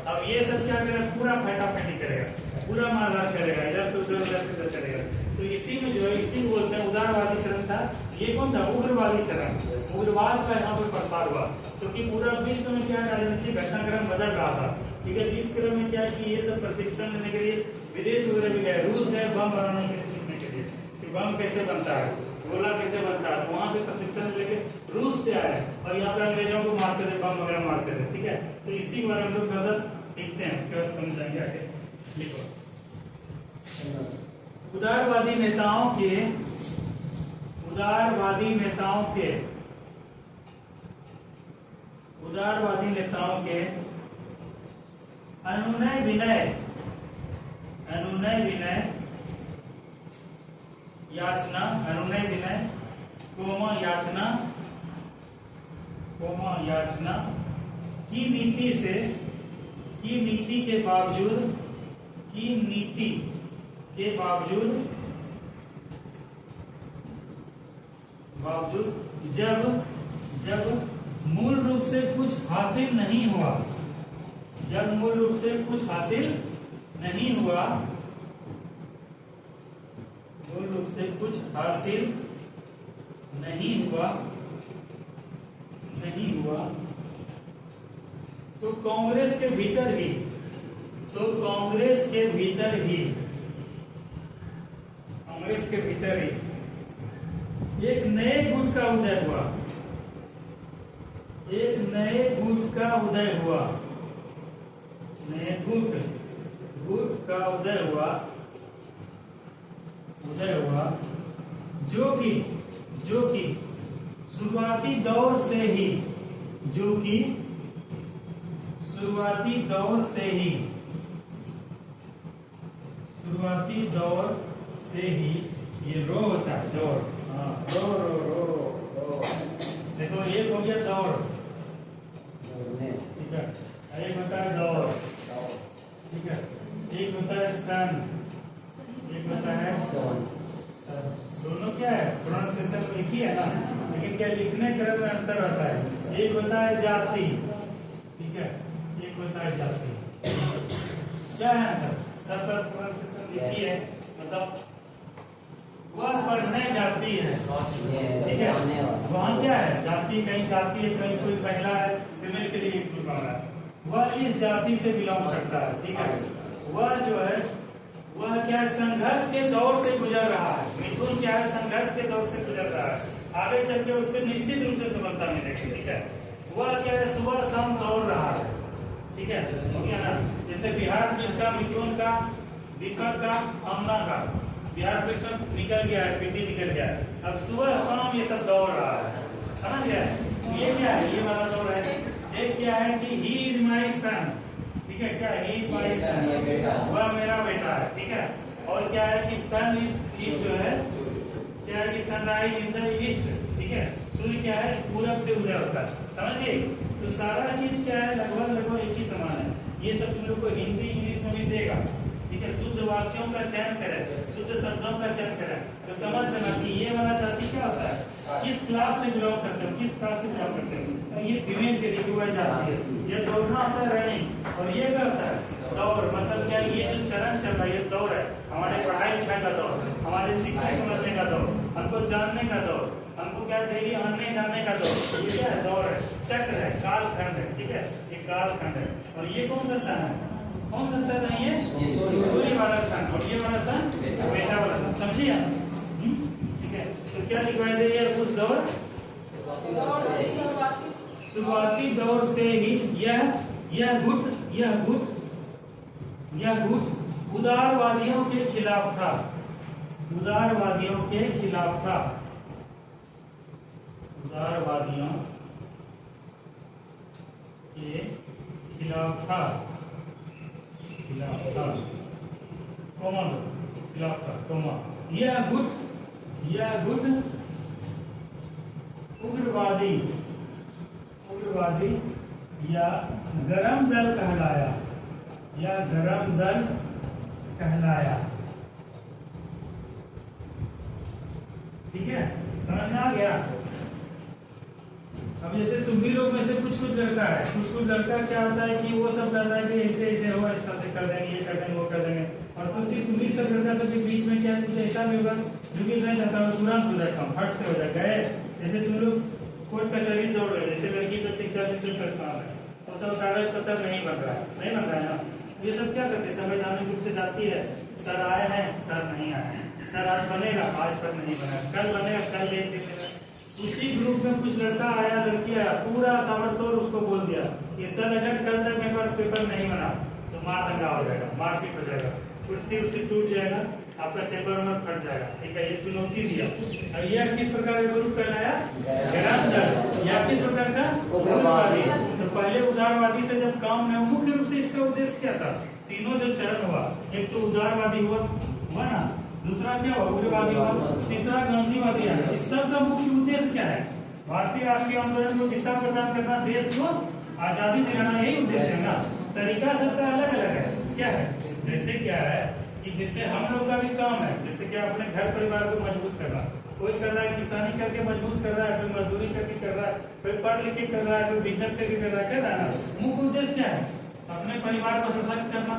अब ये सब क्या करेगा? पूरा फटाफटी करेगा, पूरा मारधार करेगा, इधर से उधर चलेगा। तो इसी में जो है, इसी बोलते हैं उदारवादी चरण था। ये कौन था? उग्रवादी चरण। उग्रवाद का यहाँ पर प्रसार हुआ क्योंकि पूरा विश्व में क्या राजनीतिक घटनाक्रम बदल रहा था। ठीक है, इस क्रम में क्या कि ये सब प्रशिक्षण लेने के लिए विदेश वगैरह भी गए, रूस गए बम बनाने के लिए, सीखने के लिए कि बम कैसे बनता है, गोला कैसे बनता है। तो वहां से प्रशिक्षण लेके रूस से आए और यहाँ पे अंग्रेजों को मारते थे, बम वगैरह मारते थे। ठीक है, तो इसी बारे में हम लोग थोड़ा देखते हैं, उसके बाद समझाएंगे आगे। लिखो, उदारवादी नेताओं के अनुनय याचना की नीति के बावजूद जब मूल रूप से कुछ हासिल नहीं हुआ, तो कांग्रेस के भीतर ही एक नए गुट का उदय हुआ, जो कि शुरुआती दौर से ही ये रो होता है, दौर। रो देखो, एक हो गया दौर, ठीक है, एक होता है दौर, ठीक है, एक होता है सन, एक होता है दोनों क्या है? प्रोनाउंसिएशन एक ही है ना, लेकिन क्या लिखने क्रम में अंतर होता है। एक होता है जाति, ठीक है, एक होता है जाति। क्या है अंतर? सब पर प्रोनाउंसिएशन एक ही है, मतलब वह पढ़ने जाती है, ठीक है। वहाँ क्या है? जाति, कहीं जाति है, कहीं कोई महिला है, फीमेल के लिए एक कोई है, वह इस जाति से बिलोंग करता है, ठीक है। वह जो है वह क्या संघर्ष के दौर से गुजर रहा है। मिथुन क्या है? संघर्ष के दौर से गुजर रहा है, आगे चल के उसके निश्चित रूप से सफलता मिलेगी, ठीक है। वह क्या है? सुबह शाम दौड़ रहा है, ठीक है, हो गया ना। जैसे बिहार पुलिस का, मिथुन का, दीपक का, अमना का, बिहार पुलिस का निकल गया है, पीटी निकल गया है, अब सुबह शाम ये सब दौड़ रहा है, समझ गया? ये क्या है? ये वाला दौड़ है। एक क्या है कि ही इज माई सन, ठीक है, क्या ही इज माई सन, वह मेरा बेटा है, ठीक है। और क्या है कि सन इज जो है क्या है कि सनराइज इन द ईस्ट, ठीक है, सूर्य क्या है? पूरब से उदय होता है, समझ गए? तो सारा चीज क्या है? लगभग एक ही समान है। ये सब तुम लोग को हिंदी इंग्लिश में भी देगा, ठीक है। शुद्ध वाक्यों का चयन करें, शुद्ध शब्दों का चयन करें, तो समझ लेना कि ये वाला जाति क्या होता है, किस क्लास से बिलोंग करते हो, किस क्लास से बिलोंग करते हो। ये फीमेल के लिए हुआ जाती है। ये दौड़ना होता है रनिंग, और ये क्या होता है? दौड़। मतलब क्या? ये जो चरण चल रहा है ये दौड़ है, हमारे पढ़ाई लिखाई का दौर, हमारे सीखने समझने का दौर, हमको जानने का दौर, हमको क्या डेली आने जाने का दौर, ये क्या है? दौर है, चक्र है, कालखंड है, ठीक है, ये कालखंड है। और ये कौन सा सन है? कौन सा सन है? ये सूर्य वाला सन। और ये वाला सन लिया? ठीक है, तो क्या लिखवाई दे रही है? उस दौर शुरुआती दौर से ही यह गुट उदारवादियों के खिलाफ था। उदारवादियों के खिलाफ था। उदारवादियों के खिलाफ था। खिलाफ था कोमा दो, खिलाफ था कोमा। यह गुट उग्रवादी या गरम दल कहलाया। या गरम दल कहलाया। ठीक है, समझ में आ गया? अब जैसे तुम भी लोग में से कुछ लड़का है, कुछ लड़का क्या होता है कि वो सब करता है कि ऐसे ऐसे हो, ऐसा से कर देंगे, ये कर देंगे, वो कर देंगे। और तुम भी सब लड़का सब के बीच में क्या कुछ ऐसा भी होगा जो कि मैं चाहता हूँ तुरंत हो जाए, काम फट से हो जाए। गए जैसे तुम लोग कोर्ट कचहरी दौड़ रहे, जैसे लड़की सब 4 दिन से परेशान है, वो सब कागज पत्र नहीं बन रहा है ना। ये सब क्या करते, संवैधानिक रूप से जाती है, सर आए हैं, सर नहीं आए हैं, सर आज बनेगा, आज सर नहीं बना, कल बनेगा, कल एक दिन में। उसी ग्रुप में कुछ लड़का आया, लड़की आया, पूरा ताबड़तोड़ उसको बोल दिया कि सर अगर कल तक पेपर नहीं बना तो मार दंगा हो जाएगा, मारपीट हो जाएगा, कुर्सी टूट जाएगा, आपका चैम्बर में फट जाएगा। ठीक है, ये चुनौती दिया। और यह किस प्रकार का ग्रुप कहलाया? गरम दल। यह किस प्रकार का? उग्रवादी। तो पहले उदारवादी से जब काम में, मुख्य रूप से इसका उद्देश्य क्या था? तीनों जो चरण हुआ, एक तो उदारवादी हुआ ना, दूसरा क्या हुआ? उग्रवादी हुआ, तीसरा गांधीवादी आया। इस सब का मुख्य उद्देश्य क्या है? भारतीय राष्ट्रीय आंदोलन को दिशा प्रदान करना, देश को आजादी दिलाना, यही उद्देश्य है ना। तरीका सबका अलग अलग है। क्या है? जैसे क्या है कि जैसे हम लोग का भी काम है, जैसे क्या अपने घर परिवार को मजबूत करना, कोई कर रहा है किसानी करके मजबूत कर रहा है, कोई मजदूरी करके कर रहा है, कोई पढ़ लिख के कर रहा है, कोई बिजनेस करके कर रहा है। क्या ना मुख्य उद्देश्य क्या है? अपने परिवार को सशक्त करना,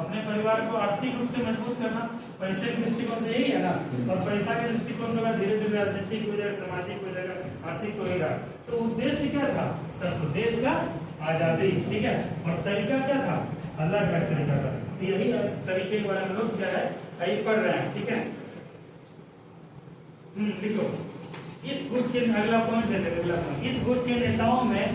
अपने परिवार को आर्थिक रूप से मजबूत करना। पैसे के दृष्टिकोण से यही है ना। और पैसा के दृष्टिकोण से धीरे धीरे राजनीतिक हो जाएगा, सामाजिक हो जाएगा, आर्थिक हो जाएगा। तो उद्देश्य क्या था? सबको देश का आजादी। ठीक है, और तरीका क्या था? अलग अलग तरीका था। यही तरीके के बारे में लोग क्या है पढ़ रहे हैं। ठीक है, लिखो इस गुट के अगला पॉइंट देते। अगला पॉइंट, इस गुट के नेताओं में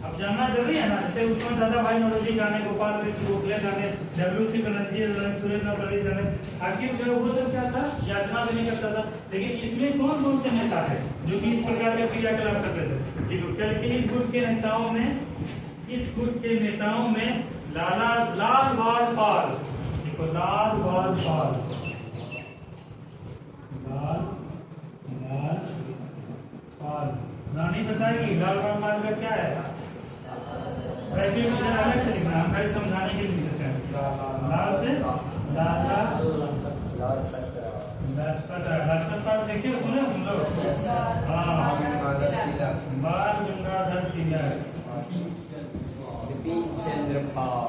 अब जानना जरूरी है ना। जैसे उसमें दादा भाई नौरोजी जाने, गोपाल कृष्ण गोखले जाने, WC बनर्जी जाने, सुरेश नवलखा जाने, आखिर जो वो सब क्या था? याचना भी नहीं करता था। लेकिन इसमें कौन कौन से नेता है जो कि इस प्रकार के क्रियाकलाप करते थे? देखो क्या लिखे, इस गुट के नेताओं में लाल बाल पाल। देखो लाल बाल पाल, रानी बताएगी लाल बाल पाल का क्या है? अलग से लिखना, हम खाली समझाने के लिए लिखते हैं। लाल से लाजपत पाल देखिए, सुने हम लोग। हाँ, बाल गंगाधर तिलक, चंद्रपाल,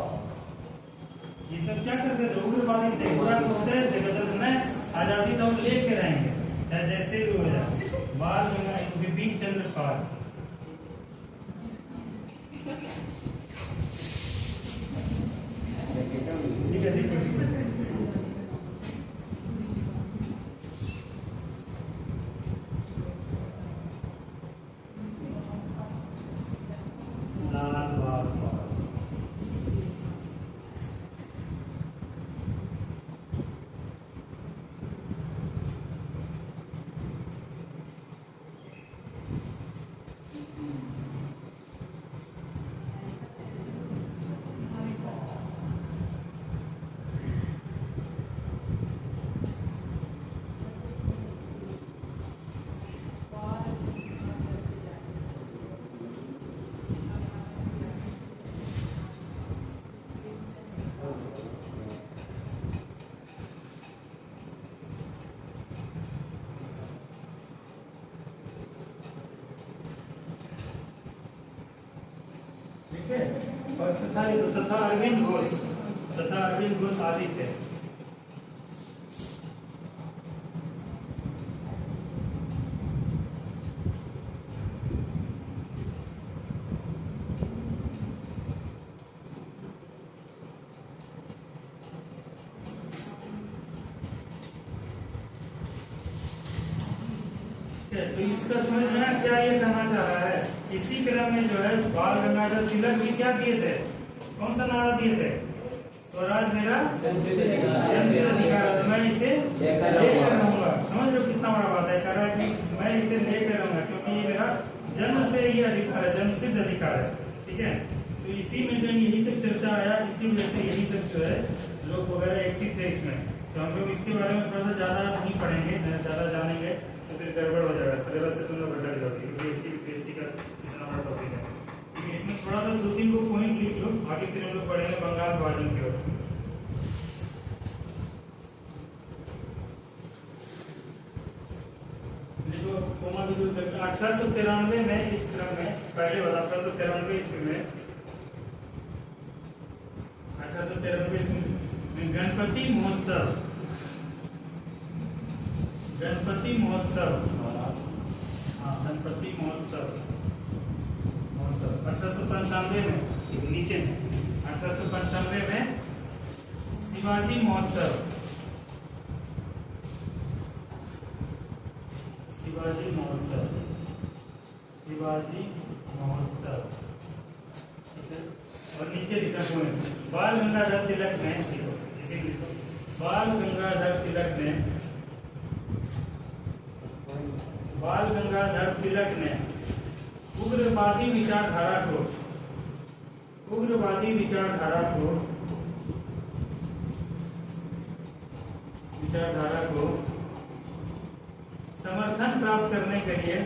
ये सब क्या करते थे? उग्रवादी थे। आजादी तो हम लेके रहेंगे, चाहे जैसे भी हो जाए। बाल बिपिन चंद्र पाल, ठीक है, देखो इसको लाल बाल पाल। और तथा अरविंद घोष आदि थे। तो इसका समझ में आया क्या ये कहना चाह रहा है। इसी क्रम में जो है बाल गंगाधर तिलक भी क्या दिए थे, कौन सा नारा दिए थे, स्वराज मेरा जन्मसिद्ध अधिकार है, तो मैं इसे लेकर रहूंगा। समझ लो कितना बड़ा बात है, कह रहा है कि मैं इसे लेकर रहूंगा क्योंकि ये मेरा जन्म से ये अधिकार है, जन्मसिद्ध अधिकार है। ठीक है, तो इसी में जो यही सब चर्चा आया, इसी वजह से यही सब जो है लोग वगैरह एक्टिव थे इसमें। तो हम लोग इसके बारे में थोड़ा सा ज्यादा नहीं पढ़ेंगे, ज्यादा जानेंगे तो फिर गड़बड़ हो जाएगा, सिलेबस से तुम लोग भटक जाओगे क्योंकि यूपीएससी का इतना बड़ा टॉपिक है। लेकिन इसमें थोड़ा सा 2-3 को पॉइंट लिख लो, आगे फिर हम लोग पढ़ेंगे बंगाल विभाजन की ओर। देखो 1893 में इस क्रम में पहले वाला 1893 ईस्वी में 1893 ईस्वी में गणपति महोत्सव 1895 में नीचे में 1895 में शिवाजी महोत्सव ठीक है। और नीचे लिखा हुआ है बाल गंगाधर तिलक ने, इसे लिखो, बाल गंगाधर तिलक ने उग्रवादी विचारधारा को समर्थन प्राप्त करने के लिए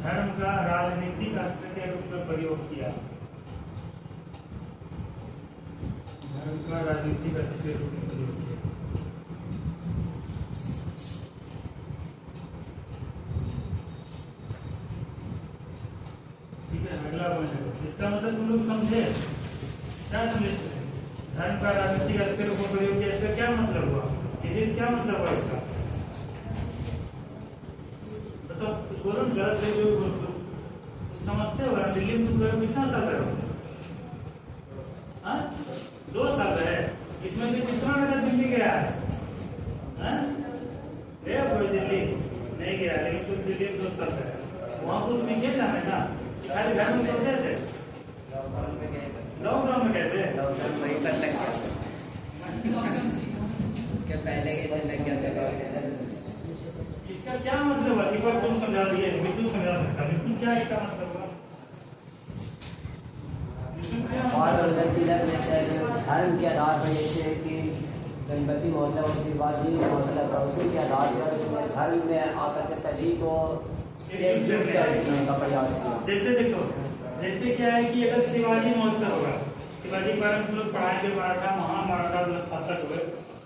धर्म का राजनीतिक अस्त्र के रूप में प्रयोग किया। ठीक है, अगला पॉइंट है। इसका मतलब तुम लोग समझे, क्या समझे? धर्म का राजनीतिक अस्त्र के रूप में प्रयोग किया, इसका क्या मतलब हुआ? क्या मतलब हुआ इसका? बताओ, बोलो गलत है जो समझते हो। दिल्ली में तुम कितना साल रहे हो? 2 साल रहे। इसमें से कितना दिल्ली गया है? गया कोई दिल्ली नहीं गया, लेकिन तुम दिल्ली में 2 साल रहे, वहाँ कुछ सीखे जाने ना, खाली घर में सोते थे। लॉकडाउन में गए थे, वहीं पर लग गया, उसके पहले के दिन लग गया था। इसका क्या मतलब है? एक बार तुम समझा दिए, मिथुन समझा सकता। मिथुन क्या इसका मतलब हुआ? और तिलक जैसे धर्म के आधार पर, जैसे कि गणपति महोत्सव और शिवाजी महोत्सव का, उसी के आधार पर उसमें धर्म में आकर के सभी को एकजुट करने का प्रयास किया। जैसे देखो, जैसे क्या है कि अगर शिवाजी महोत्सव होगा, शिवाजी के बारे में लोग पढ़ाएंगे, मराठा महान शासक हुए,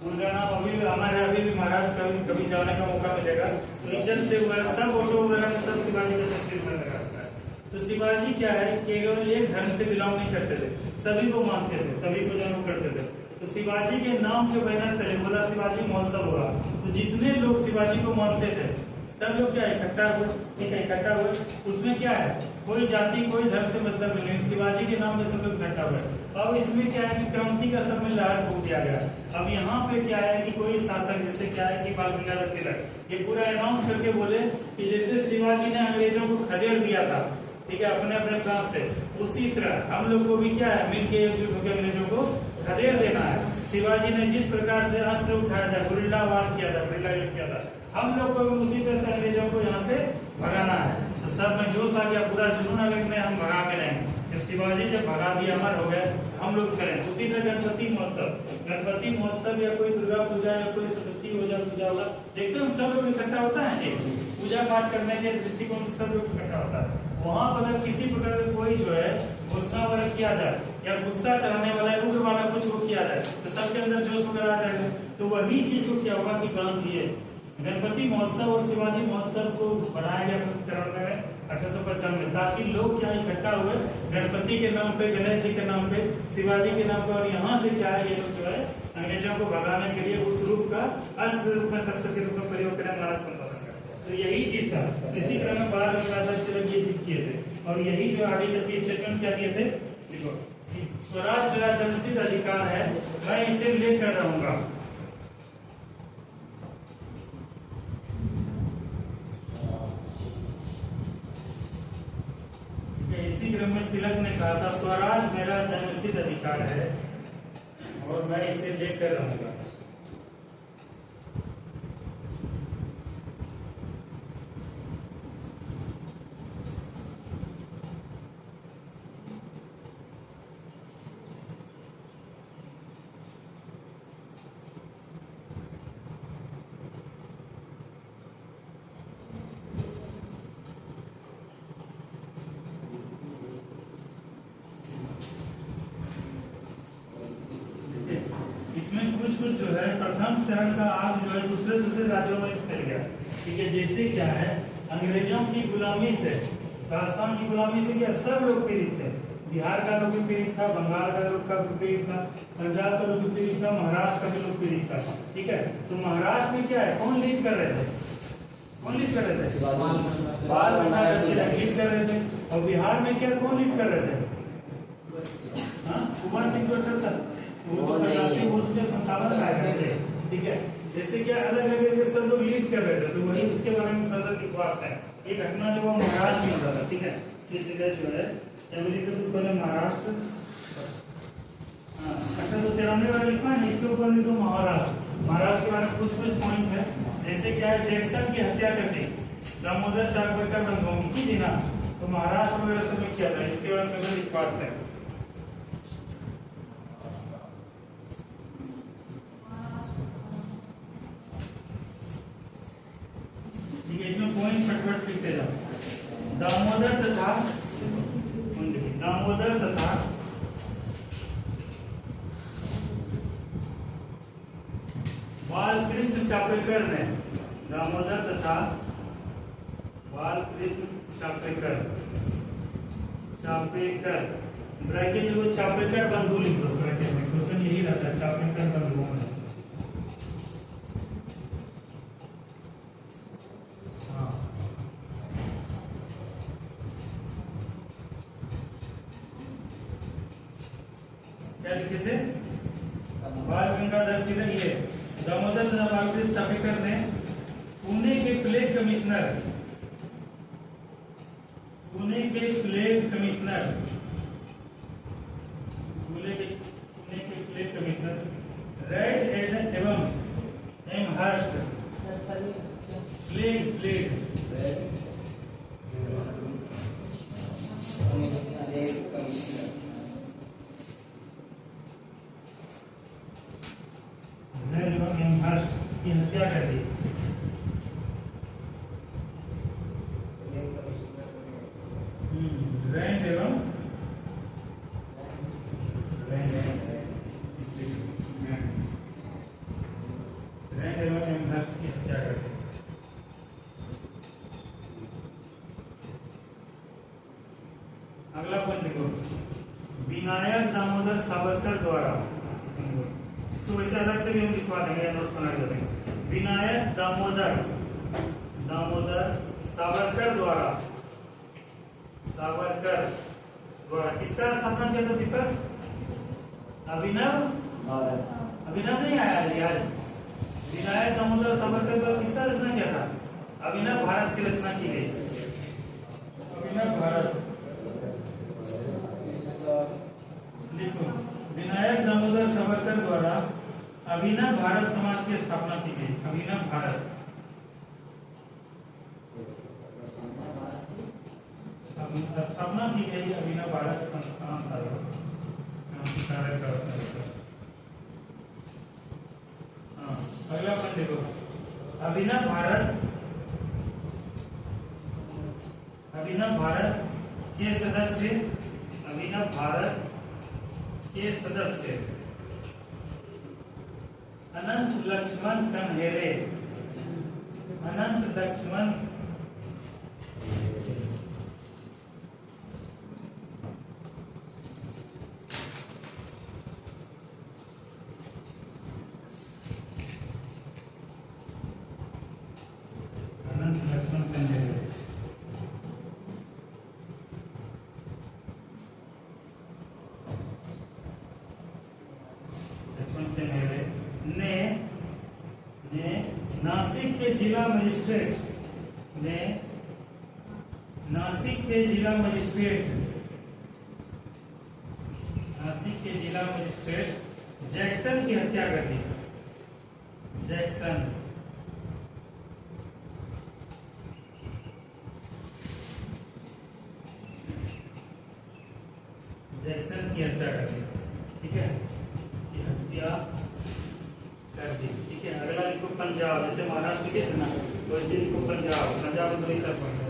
उनका नाम अभी भी हमारे महाराष्ट्र कभी जाने का मौका मिलेगा तो इज्जत से हुआ, सब ऑटो वगैरह में सब शिवाजी का तस्वीर में लगा होता है। तो शिवाजी क्या है, केवल एक धर्म से बिलोंग नहीं करते थे, सभी को मानते थे, सभी को जन्म करते थे। तो शिवाजी के नाम के बैनर तले बोला शिवाजी महोत्सव होगा, तो जितने लोग शिवाजी को मानते थे सब लोग क्या इकट्ठा हुए। ठीक है, इकट्ठा हुए। उसमें क्या है, कोई जाति कोई धर्म से मतलब नहीं, शिवाजी के नाम पे सब लोग इकट्ठा हुए। अब इसमें क्या है कि क्रांति का सब में लहर फूक दिया गया। अब यहाँ पे क्या है कि कोई शासक, जैसे क्या है कि बाल गंगाधर तिलक ये पूरा अनाउंस करके बोले कि जैसे शिवाजी ने अंग्रेजों को खदेड़ दिया था, ठीक है, अपने अपने प्रांत से, उसी तरह हम लोग को भी क्या है, मिलकर एकजुट होकर अंग्रेजों को खदेड़ देना है। शिवाजी ने जिस प्रकार से अस्त्र उठाया था, गुरिल्ला वार किया था, हम लोग को भी उसी तरह से अंग्रेजों को यहाँ से भगाना है। तो सब में जोश आ गया, पूरा जुनून आ गया, हम भगा के रहेंगे। जब शिवाजी जब भगा दिया, अमर हो गए, हम लोग करें। उसी तरह गणपति महोत्सव या कोई दुर्गा पूजा या कोई सरस्वती पूजा होगा, देखते हो सब लोग इकट्ठा होता है जी, पूजा पाठ करने के दृष्टिकोण से सब लोग इकट्ठा होता है। वहाँ पर अगर किसी प्रकार का कोई जो है घोषणा वगैरह किया जाए या गुस्सा चलाने वाला उग्र वाला कुछ वो किया जाए तो सबके अंदर जोश वगैरह आ जाएगा। तो वही चीज को क्या होगा कि बांध दिए। गणपति महोत्सव और शिवाजी महोत्सव को बनाया गया 1895 में, ताकि लोग क्या इकट्ठा हुए गणपति के नाम पे, गणेश जी के नाम पे, शिवाजी के नाम पे, और यहाँ से क्या है ये लोग जो है अंग्रेजों को भगाने के लिए उस रूप का अस्त्र रूप में शस्त्र के रूप में प्रयोग करें मानव संसाधन का। तो यही चीज था। इसी क्रम में बाल गंगाधर तिलक ये चीज किए थे और यही जो आगे चल के स्टेटमेंट क्या किए थे, देखो स्वराज मेरा जन्मसिद्ध अधिकार है, मैं इसे लेकर रहूंगा। इसी क्रम में तिलक ने कहा था स्वराज मेरा जन्मसिद्ध अधिकार है और मैं इसे लेकर रहूंगा। कुछ जो है प्रथम चरण का आग जो है दूसरे राज्यों में फैल गया। ठीक है, जैसे क्या है अंग्रेजों की गुलामी से, राजस्थान की गुलामी से क्या सब लोग पीड़ित थे। बिहार का लोग भी पीड़ित था, बंगाल का लोग का भी पीड़ित था, पंजाब का लोग भी पीड़ित था, महाराष्ट्र का भी लोग पीड़ित था। ठीक है, तो महाराष्ट्र में क्या है, कौन लीड कर रहे थे, कौन लीड कर रहे थे, बाल गंगाधर तिलक लीड कर रहे थे। और बिहार में क्या कौन लीड कर रहे थे, कुंवर सिंह सर, वो तो प्रकाशी उसके संचालन आए थे। ठीक है, जैसे क्या अलग अलग सब लोग लीड कर रहे थे, तो वही उसके बारे में थोड़ा सा बात है। एक घटना जो वो महाराष्ट्र में होता था। ठीक है, इस जगह जो है तो पहले महाराष्ट्र 1893 वाला लिखा है, इसके ऊपर लिखो महाराष्ट्र। महाराष्ट्र के बारे में कुछ पॉइंट है, जैसे क्या है जैक्सन की हत्या कर दी, दामोदर चाकरकर रंगभूमि की थी ना, तो महाराष्ट्र वगैरह सब में किया था, इसके बारे में लिख बात है। इसमें पॉइंट फटफट लिखते जाओ। दामोदर तथा बालकृष्ण चापेकर ने, दामोदर तथा बालकृष्ण चापेकर ब्रैकेट जो चापेकर बंधु लिख दो ब्रैकेट में, क्वेश्चन यही रहता है चापेकर बंधुओं में। क्या लिखे थे, बाल गंगाधर तिलक, ये दामोदर तथा बालकृष्ण चापेकर ने पुणे के प्लेग कमिश्नर रेड एवं एमहर्स्ट प्लेग की हत्या कर दी। रैंड एवं एमहर्स्ट की हत्या कर दी। अगला पॉइंट देखो, विनायक दामोदर सावरकर द्वारा, इसको वैसे अलग से भी हम लिखवा देंगे, नोट्स बना के देंगे। विनायक दामोदर सावरकर द्वारा किसका स्थापना किया था दीपक? अभिनव नहीं आया आज। विनायक दामोदर सावरकर द्वारा किसका रचना किया था? अभिनव भारत की रचना की गई। अभिनव भारत लिखो, विनायक दामोदर सावरकर द्वारा अभिनव भारत समाज की स्थापना की गई। अभिनव भारत स्थापना की गई, अभिनव भारत संस्थान अगला पॉइंट देखो, अभिनव भारत के सदस्य अनंत लक्ष्मण कन्हेरे। नासिक के जिला मजिस्ट्रेट ने नासिक के जिला मजिस्ट्रेट जैक्सन की हत्या कर दी। जैक्सन की हत्या कर दी। ठीक है, ये हत्या कर दी। ठीक है, अगला लिखो पंजाब। जैसे महाराष्ट्र के ना वैसे लिखो पंजाब। पंजाब में नहीं कर पाएंगे।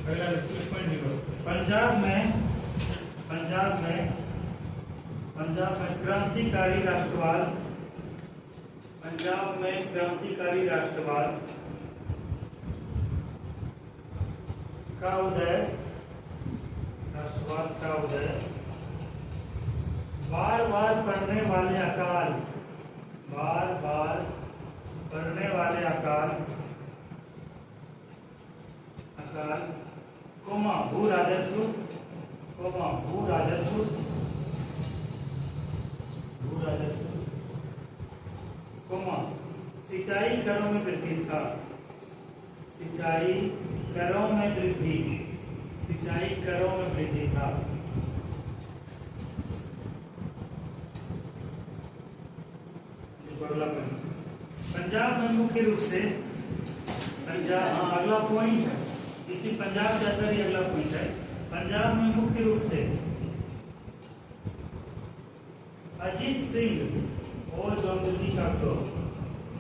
अगला पॉइंट लिखो। पंजाब में क्रांतिकारी राष्ट्रवाद का उदय बार बार पड़ने वाले अकाल भू राजस्व सिंचाई करों में वृद्धि था। पंजाब में मुख्य रूप से अगला पॉइंट है इसी पंजाब के अंदर ही अगला पॉइंट है। पंजाब में मुख्य रूप से अजीत सिंह और जो दिल्ली का तो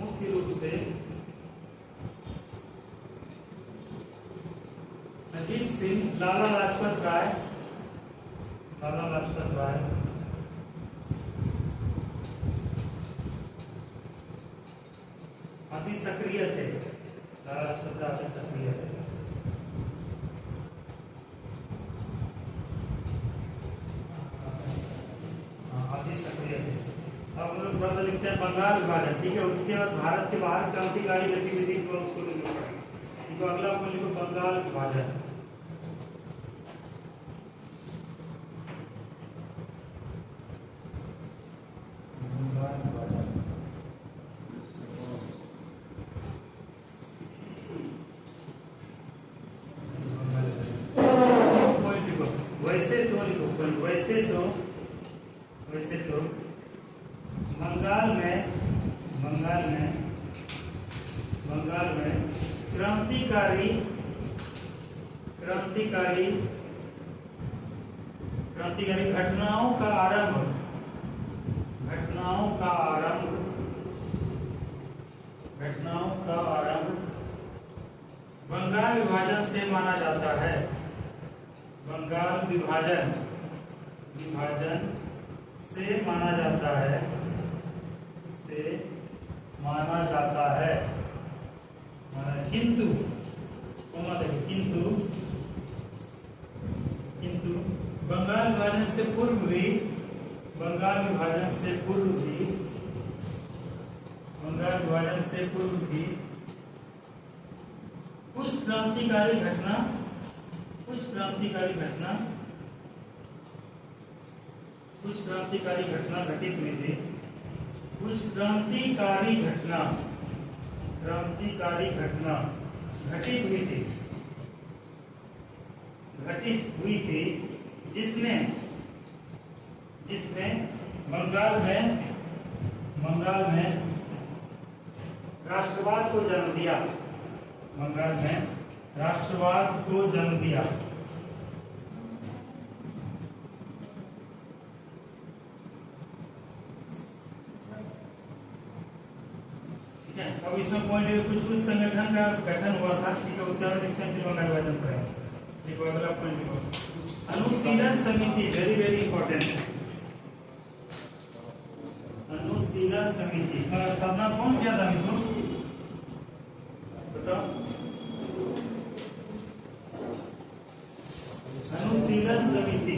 मुख्य रूप से अजीत सिंह, लाला लाजपत राय अति सक्रिय थे। लाला लाजपत राय अति सक्रिय थे। अब हम लोग थोड़ा सा लिखते हैं बंगाल विभाजन। ठीक है, उसके बाद भारत के बाहर क्रांतिकारी गतिविधि को उसको लिखो। अगला को लिखो बंगाल विभाजन। वैसे तो बंगाल में क्रांतिकारी घटनाओं का आरंभ बंगाल विभाजन से माना जाता है। बंगाल विभाजन से माना जाता है। किंतु बंगाल विभाजन से पूर्व भी कुछ क्रांतिकारी घटना घटित हुई थी। कुछ क्रांतिकारी घटना घटित हुई थी जिसने बंगाल में राष्ट्रवाद को जन्म दिया। अब इसमें पॉइंट कुछ संगठन का गठन हुआ था। ठीक है, उसके बाद देखते हैं फिर बंगाल विभाजन पर। देखो अगला पॉइंट देखो, अनुशीलन समिति, वेरी वेरी इंपॉर्टेंट। अनुशीलन समिति का स्थापना कौन किया था मित्रों, बताओ? अनुशीलन समिति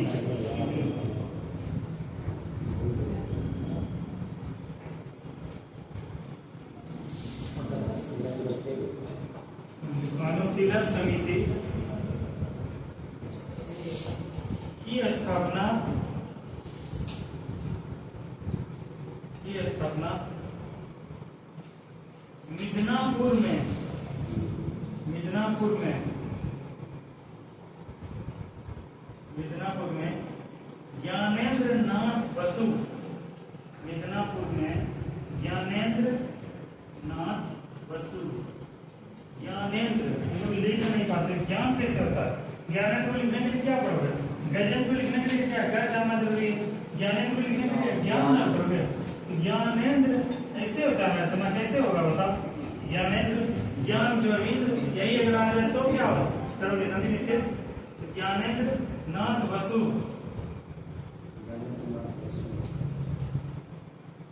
की स्थापना मिदनापुर में ज्ञानेंद्र नाथ बसु, मिदनापुर में ज्ञानेंद्र नाथ बसु। ज्ञानेंद्र लोग लिख नहीं पाते, ज्ञान कैसे होता है? ज्ञानेंद्र को लिखने के लिए क्या पढ़ोगे? गजेंद्र को लिखने के लिए क्या जानना जरूरी है? ज्ञानेंद्र को लिखने के लिए ज्ञान ना पढ़ोगे। ज्ञानेंद्र ऐसे होता है, तो कैसे होगा बताओ? ज्ञानेंद्र, ज्ञान जो इंद्र, यही अगर आ जाए तो क्या होगा? करोगे संधि नीचे, तो ज्ञानेंद्र नाथ बसु।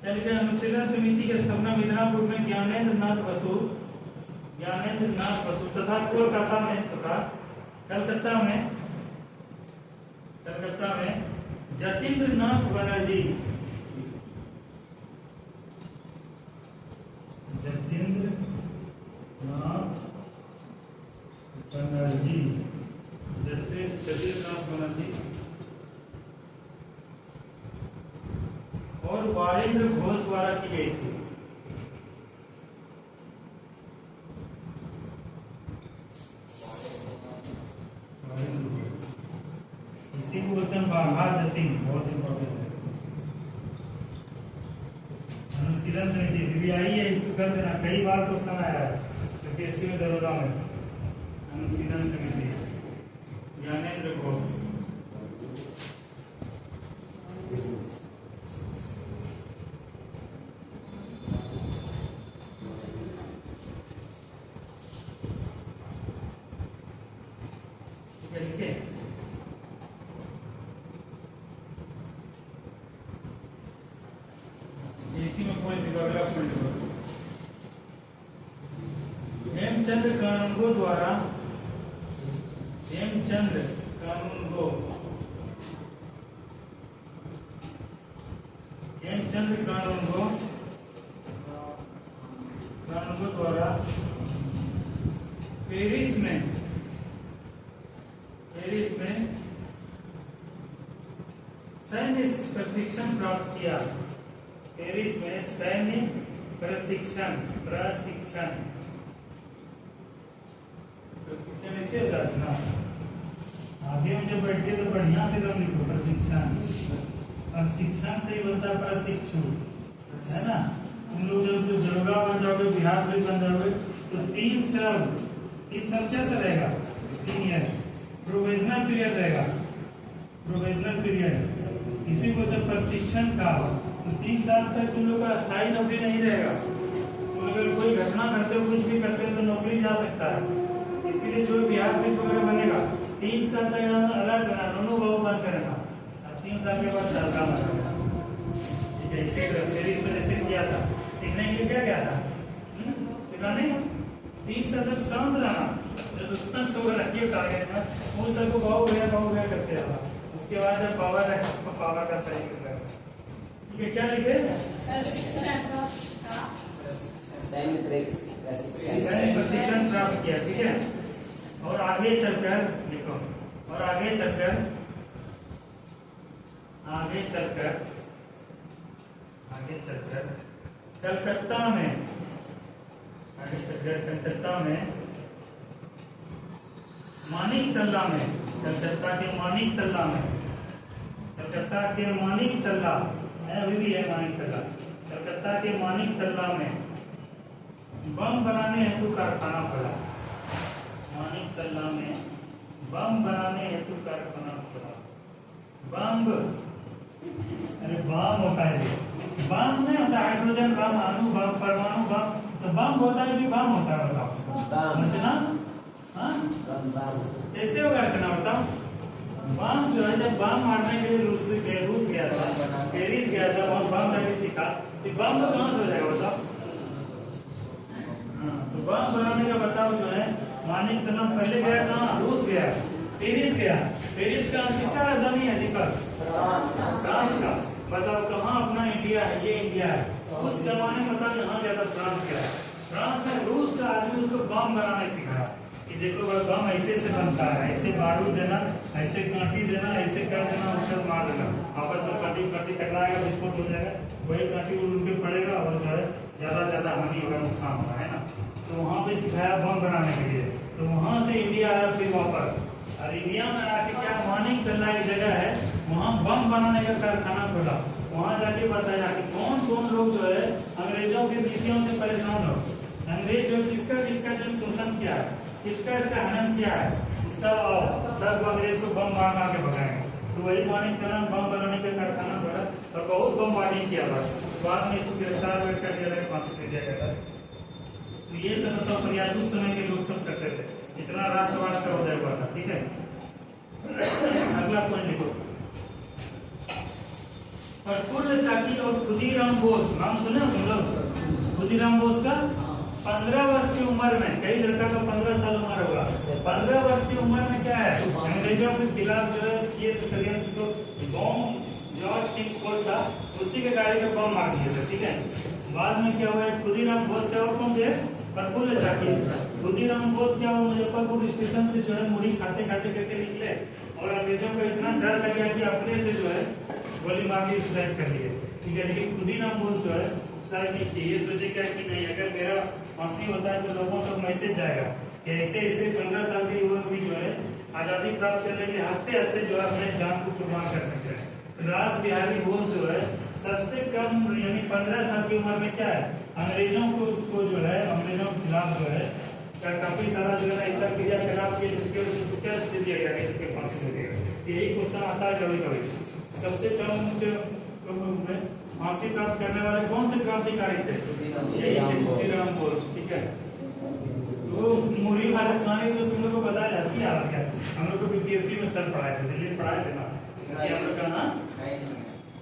अनुशीलन समिति की स्थापना मिदनापुर में ज्ञानेंद्र नाथ बसु तथा कोलकाता में तथा कलकत्ता में जतीन्द्र नाथ बनर्जी और वारेंद्र घोष द्वारा की गई थी। इसी को बोलते हैं बाघा जतिन, बहुत इंपॉर्टेंट है। अनुशीलन समिति भी आई है, इसको कर देना, कई बार क्वेश्चन आया है यूपीएससी में दरोगा में। अनुशीलन समिति ज्ञानेंद्र घोष। हेमचंद्र कानूनगो द्वारा पेरिस में सैन्य प्रशिक्षण प्राप्त किया। पेरिस में सैन्य प्रशिक्षण ऐसे होता है ना। आगे में जब बैठे तो बढ़िया से एकदम लिखो प्रशिक्षण से ही बनता है प्रशिक्षु, है ना। तुम लोग जब दरोगा बन जाओगे, बिहार पुलिस बन जाओगे, तो 3 साल क्या रहेगा? 3 ईयर प्रोविजनल पीरियड रहेगा। इसी को जब प्रशिक्षण का तो 3 साल तक तुम लोग का स्थायी नौकरी नहीं रहेगा। तुम अगर कोई घटना करते हो, कुछ भी करते हो, तो नौकरी जा सकता है। इसीलिए जो बिहार पुलिस वगैरह बनेगा 3 साल तक अलर्ट रहना, दोनों बाबू बंद करना, 3 साल के बाद चलता बनेगा। ठीक है, इसे पेरिस में जैसे किया था, सीखने के लिए क्या था? सिखाने 3 साल तक शांत रहना, जो दुश्मन से वो रखिए टारगेट में, वो सबको भाव गया करते रहा। उसके बाद जब पावर है, पावर का सही कर रहा है। ठीक है, क्या लिखे? प्रशिक्षण प्राप्त किया। ठीक है, और आगे चलकर लिखो, और आगे चलकर कलकत्ता में मानिकतल्ला में कलकत्ता के मानिकतल्ला अभी भी है मानिकतल्ला। कलकत्ता के मानिकतल्ला में बम बनाने हेतु कारखाना खोला। मानिकतल्ला में बम बनाने हेतु कारखाना खोला। बम, अरे बम होता है, बम नहीं होता, हाइड्रोजन बम, अणु बम, परमाणु बम, तो बम होता है कि बम होता है? बताओ रचना, कैसे होगा रचना बताओ? बम जो है, जब बम मारने के लिए रूस गया था, पेरिस गया था, वहाँ बम करके सीखा, तो बम तो कहाँ से हो जाएगा बताओ? तो बम बनाने का बताओ जो है, मानिकतल्ला पहले गया कहाँ? रूस गया, पेरिस गया। पेरिस का किसका राजधानी है दीपक? फ्रांस का। बताओ कहाँ अपना इंडिया है? ये इंडिया है। उस जमाने में बताओ यहाँ गया था फ्रांस गया। फ्रांस में रूस का आदमी उसको बम बनाने सिखाया कि देखो भाई बम ऐसे से बनता है, ऐसे बारूद देना, ऐसे कांटी देना, ऐसे कर देना, उसको मार देना, आपस में कांटी कांटी टकराएगा, विस्फोट हो जाएगा, वही कांटी उड़ के पड़ेगा और जो है ज्यादा हानि होगा, नुकसान होगा, है ना। तो वहाँ पे सिखाया बम बनाने के लिए। तो वहाँ से इंडिया आया फिर वापस, और इंडिया में आके क्या मानिक तल्ला एक जगह है, वहाँ बम बनाने का कारखाना खोला। वहाँ जाके बताया कि कौन कौन लोग जो है अंग्रेजों की नीतियों से परेशान हो, अंग्रेज जो किसका जो शोषण किया है, किसका हनन किया है, सब अंग्रेज को बम मार के भगाएंगे। तो वही मानिक तल्ला बम बनाने का कारखाना खोला और बहुत बम बारी किया था। बाद में इसको गिरफ्तार कर दिया गया, फांसी दे दिया गया। तो ये सब मतलब प्रयास उस समय के लोग सब करते थे, इतना राष्ट्रवाद का उदय हुआ था। ठीक है, अगला पॉइंट लिखो। प्रफुल्ल चाकी और खुदीराम बोस, नाम सुने हो तुम लोग? खुदीराम बोस का 15 वर्ष की उम्र में, कई लड़का का 15 साल उम्र होगा, 15 वर्ष की उम्र में क्या है अंग्रेजों के खिलाफ जो है किए थे षड्यंत्र। तो बम जॉर्ज किंग फोर्ड था, उसी के गाड़ी पे बम मार दिए थे। ठीक है, बाद में क्या हुआ, खुदीराम बोस थे और कौन थे, प्रफुल्ल चाकी। खुदीराम बोस क्या हुआ, मुजफ्फरपुर स्टेशन से जो है मुड़ी खाते खाते करके निकले और अंग्रेजों को इतना डर लग गया कि अपने से जो है गोली मार के सुसाइड कर लिए। ठीक है, लेकिन खुदीराम बोस जो है सुसाइड नहीं किए, ये सोचे क्या कि नहीं अगर मेरा फांसी होता है तो लोगों तक मैसेज जाएगा कि ऐसे 15 साल की युवक भी जो है आजादी प्राप्त करने के लिए हंसते हंसते जो है अपने जान को कुर्बान कर सकते हैं। रास बिहारी बोस जो है सबसे कम यानी 15 साल की उम्र में क्या है अंग्रेजों को जो है अंग्रेजों के खिलाफ जो है काफी सारा जो है ऐसा क्रिया खिलाफ किया जिसके वजह से क्या दे दिया गया कि फांसी दे दिया। यही क्वेश्चन आता है कभी कभी, सबसे कम में फांसी प्राप्त करने वाले कौन से क्रांतिकारी थे, यही थे खुदीराम बोस। ठीक है, तो मुरी वाला कहानी जो तुम लोग को बताया हंसी आ गया, हम लोग को बीपीएससी में सर पढ़ाए थे, दिल्ली में पढ़ाए थे ना, हम लोग का ना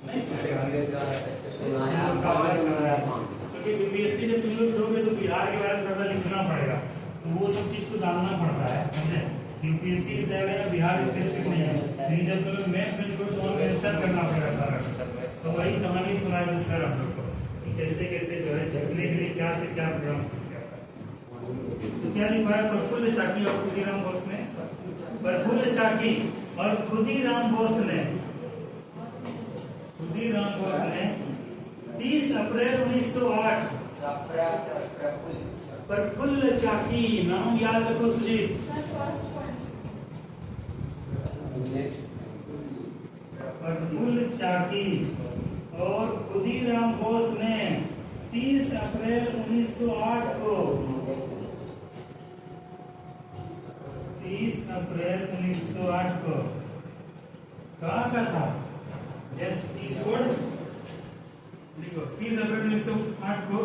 नहीं क्योंकि बीपीएससी जब तुम लोग दोगे तो बिहार के बारे में थोड़ा लिखना पड़ेगा, तो वो सब चीज को जानना पड़ता है, समझे। यूपीएससी की तैयारी में बिहार स्पेसिफिक नहीं है, लेकिन जब तुम लोग मैथ्स में जो तो हमें आंसर करना पड़ेगा सारा। तो वही कहानी सुनाए सर हम लोग को कि कैसे कैसे जो है छपने के लिए क्या से क्या प्रोग्राम किया। तो क्या लिखा है, प्रफुल्ल चाकी और खुदीराम बोस ने, प्रफुल्ल चाकी और खुदीराम बोस ने 30 अप्रैल 1908 प्रफुल्ल चाकी, नाम याद रखो सुजीत, प्रफुल्ल चाकी और खुदीराम बोस ने 30 अप्रैल 1908 को 30 अप्रैल 1908 को कहाँ का था, जेम्स ईस्ट कोड लिखो। 30 अप्रैल 1908 को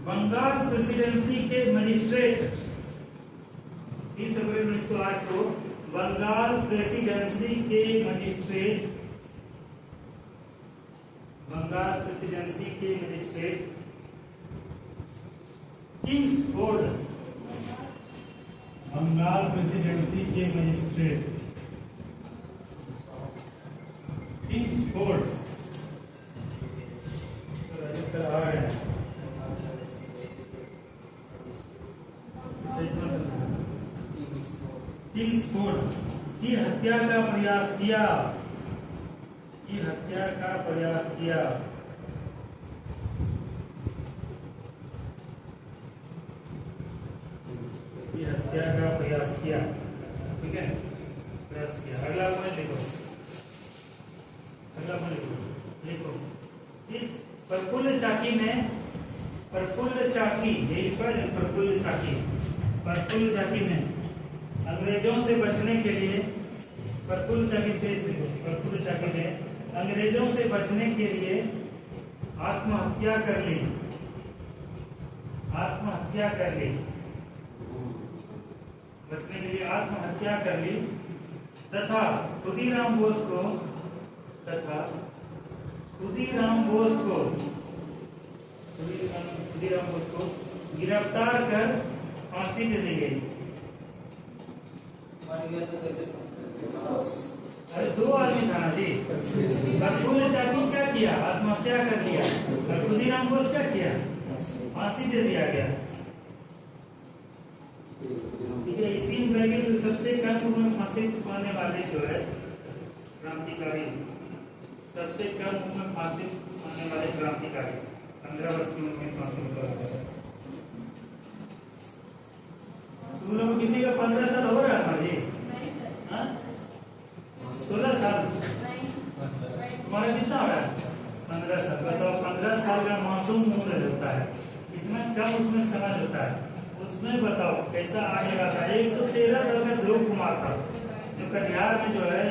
बंगाल प्रेसिडेंसी के मजिस्ट्रेट, 30 अप्रैल 1908 को बंगाल प्रेसिडेंसी के मजिस्ट्रेट, बंगाल प्रेसिडेंसी के मजिस्ट्रेट किंग्सफोर्ड, बंगाल प्रेसिडेंसी के मजिस्ट्रेट किंग्सफोर्ड सर आ रहे हैं, किंग्सफोर्ड की हत्या का प्रयास किया, की हत्या का प्रयास किया। की हत्या का प्रयास किया। ठीक है, प्रयास किया। अगला पॉइंट लिखो, अगला पॉइंट लिखो। इस प्रफुल्ल चाकी ने, प्रफुल्ल चाकी, यही प्रफुल्ल चाकी, प्रफुल्ल चाकी ने अंग्रेजों से बचने के लिए, प्रफुल्ल चाकी तेज लिखो, प्रफुल्ल चाकी ने अंग्रेजों से बचने के लिए आत्महत्या कर ली, आत्महत्या कर ली, बचने के लिए आत्महत्या कर ली तथा खुदीराम बोस को, तथा खुदीराम बोस को, खुदीराम बोस को गिरफ्तार कर फांसी दे दी गई। अरे दो आदमी था ना जी, प्रफुल्ल चाकी क्या किया, आत्महत्या कर लिया, और खुदीराम बोस क्या किया, फांसी दे दिया गया। ठीक है, सबसे कम उम्र में फांसी पाने वाले जो है क्रांतिकारी, सबसे कम उम्र में फांसी पाने वाले क्रांतिकारी 15 वर्ष की उम्र में फांसी पर। तुम लोग किसी का 15 साल हो रहा है जी? हाँ? 16 साल तुम्हारा कितना हो रहा है? 15 साल। बताओ 15 साल का मासूम उम्र होता है, इतना कम उसमें समझ होता है, उसमें बताओ कैसा आग लगाता है। एक तो 13 साल का ध्रुव कुमार था जो कटिहार में जो है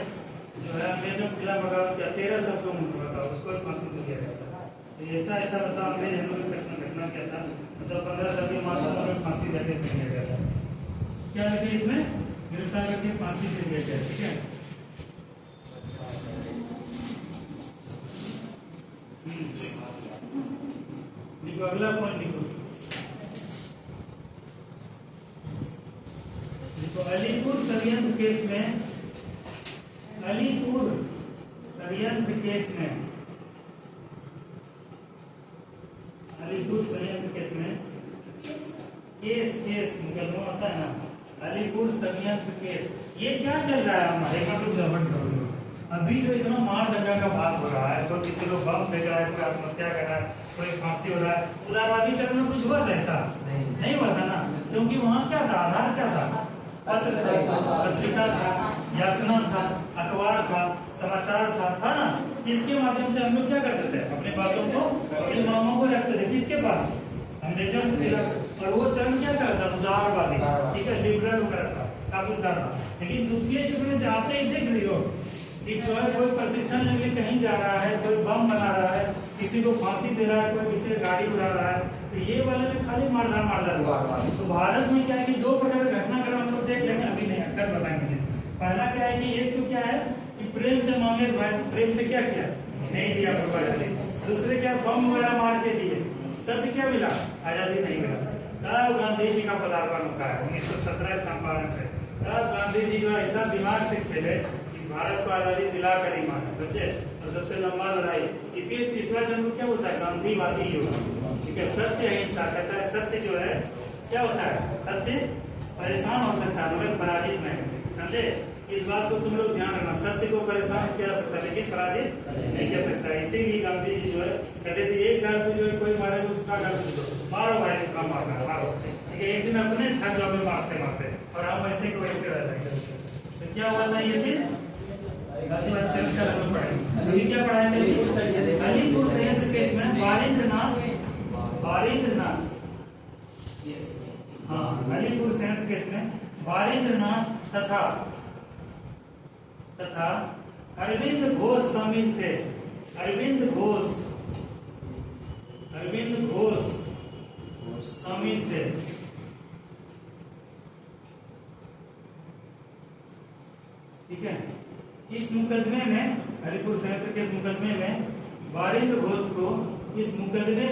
अंग्रेजों के खिलाफ बगावत किया, 13 साल की उम्र, बताओ उसको फांसी दे दिया ऐसा। तो ऐसा बताओ अंग्रेज हम लोग घटना क्या था, मतलब 15 साल की मासूम उम्र में फांसी देके दिया गया था। क्या है इसमें गिरफ्तार करके फांसी दे दिया गया। ठीक है, लिखो अगला पॉइंट लिखो। अलीपुर षड्यंत्र केस में, अलीपुर षड्यंत्र केस में, अलीपुर षड्यंत्र केस में, केस मुकदमा होता है ना, अलीपुर षड्यंत्र केस। ये क्या चल रहा है हमारे मतलब अभी जो इतना मार दंगा का भाग हो रहा है, तो किसी को बम फेंक रहा है, कोई आत्महत्या कर रहा है, कोई फांसी हो रहा है, उदारवादी चरण में कुछ हुआ था ऐसा? नहीं हुआ था ना, क्योंकि वहाँ क्या था, आधार क्या था, पत्र था, पत्रिका था, याचना था, अखबार था, समाचार था ना। इसके माध्यम से हम लोग क्या करते थे, अपने बातों को, अपने मामों को रखते थे किसके पास, अंग्रेजों के खिलाफ। और वो चरण क्या करता, उदारवादी, ठीक है, लिबरल वगैरह था, काफी था। लेकिन द्वितीय चरण में जाते ही देख रही हो कि जो है कोई प्रशिक्षण लेने कहीं जा रहा है, कोई बम बना रहा है, किसी को फांसी दे रहा है, कोई किसी की गाड़ी उड़ा रहा है, तो ये वाले में खाली मारदार हुआ। तो भारत में क्या है कि 2 प्रकार के घटनाक्रम हम लोग देख लेंगे, अभी नहीं अक्सर बताएंगे। पहला क्या है कि एक तो क्या है कि प्रेम से मांगे भाई, प्रेम से क्या किया, नहीं दिया प्रभावित। दूसरे क्या, बम वगैरह मार के दिए, तब क्या मिला, आजादी नहीं मिला। तब गांधी जी का पदार्पण होता है 1917 चंपारण से। तब गांधी जी जो ऐसा दिमाग से खेले भारत को आजादी दिला कर ही माना, समझे। और सबसे लंबा लड़ाई, इसीलिए तीसरा जन्म क्या होता है, गांधीवादी युग, ठीक है। सत्य अहिंसा कहता है, सत्य जो है क्या होता है, सत्य परेशान हो सकता है मगर पराजित नहीं, समझे। इस बात को तुम लोग ध्यान रखना, सत्य को परेशान किया जा सकता है लेकिन पराजित नहीं किया सकता है। इसीलिए गांधी जी जो है कहते थे, एक घर पे जो है कोई मारे दूसरा घर पे मारो भाई, जितना मारना मारो, ठीक है। एक दिन अपने थक जाओगे मारते मारते, और हम वैसे को वैसे रह जाएंगे। तो क्या हुआ था ये फिर गांधीवादी चरण का लगभग पढ़ाई। ये क्या पढ़ाया था, अलीपुर षड्यंत्र केस में बारिंद्रनाथ, हाँ, अलीपुर षड्यंत्र केस में बारिंद्रनाथ तथा अरविंद घोष शामिल थे। अरविंद घोष शामिल थे। ठीक है, इस मुकदमे में, अलीपुर षड्यंत्र के इस मुकदमे में बारिंद्र घोष को, इस मुकदमे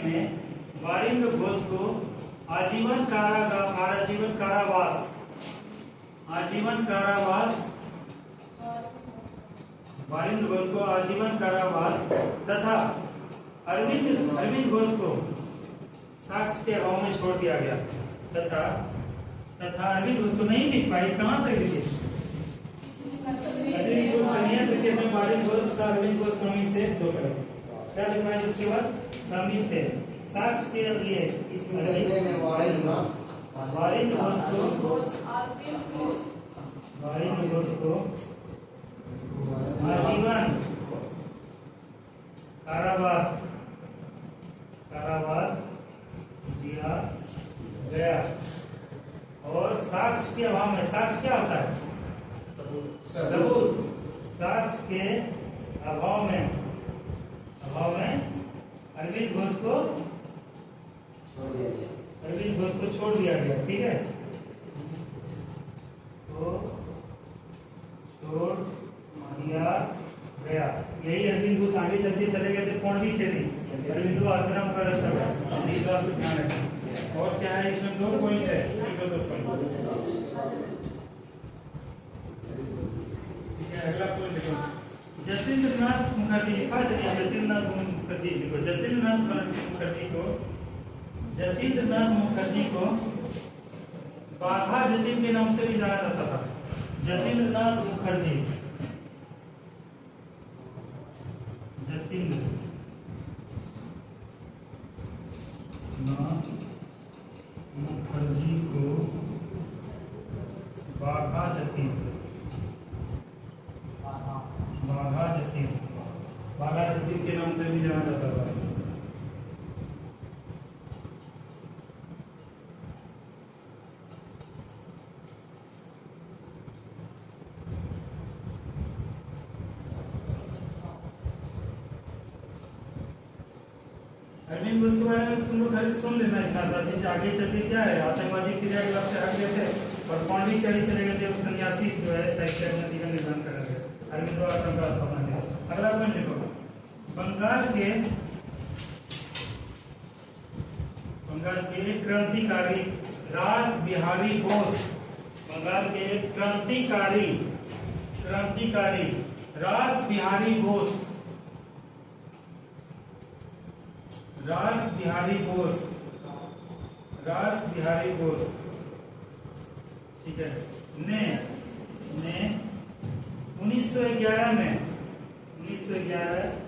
में बारिंद्र घोष को आजीवन कारावास, बारिंद्र घोष को आजीवन कारावास तथा अरविंद घोष को साक्ष्य के अभाव में छोड़ दिया गया। तथा अरविंद घोष को नहीं लिख पाई, कहां तक लिखे, बारिंद्र घोष तथा अरविंद घोष शामिल थे, 2 कलम क्या लिखा है, उसके बाद शामिल थे साक्ष्य के लिए। इस मुकदमे में बारिंद्र घोष को आजीवन कारावास दिया गया। और साक्ष्य के अभाव में, साक्ष्य क्या होता है, सबूत, साक्ष्य के अभाव में अरविंद घोष को छोड़ दिया गया। ठीक है, तो छोड़ दिया गया। यही अरविंद घोष आगे चलते चले गए थे पौंडीचेरी, अरविंद आश्रम का रास्ता है, इस बात को ध्यान रखें। और क्या है इसमें, 2 पॉइंट है, 2 पॉइंट। ठीक है, अगला पॉइंट देखो, जतीन्द्रनाथ मुखर्जी, जतीन्द्रनाथ मुखर्जी देखो, जतीन्द्रनाथ मुखर्जी को बाघा जतीन के नाम से भी जाना जाता था, जतीन्द्रनाथ मुखर्जी, जतीन्द्रनाथ मुखर्जी को बाघा जतीन, बाघा जतीन, बाघा जतीन के नाम से भी जाना जाता था। अरविंद उसके बारे में तुम लोग घर सुन लेना, इतना सा चीज आगे चल के क्या है, आतंकवादी क्रियाकलाप से हट गए थे और पांडिचेरी चले गए थे, सन्यासी जो है तैक्टर नदी का निर्माण कर रहे थे, अरविंद आश्रम का स्थापना किया। अगला पॉइंट देखो, बंगाल के एक क्रांतिकारी रास बिहारी बोस, बंगाल के एक क्रांतिकारी रास बिहारी बोस, रास बिहारी बोस, ठीक है, ने 1911 में 1911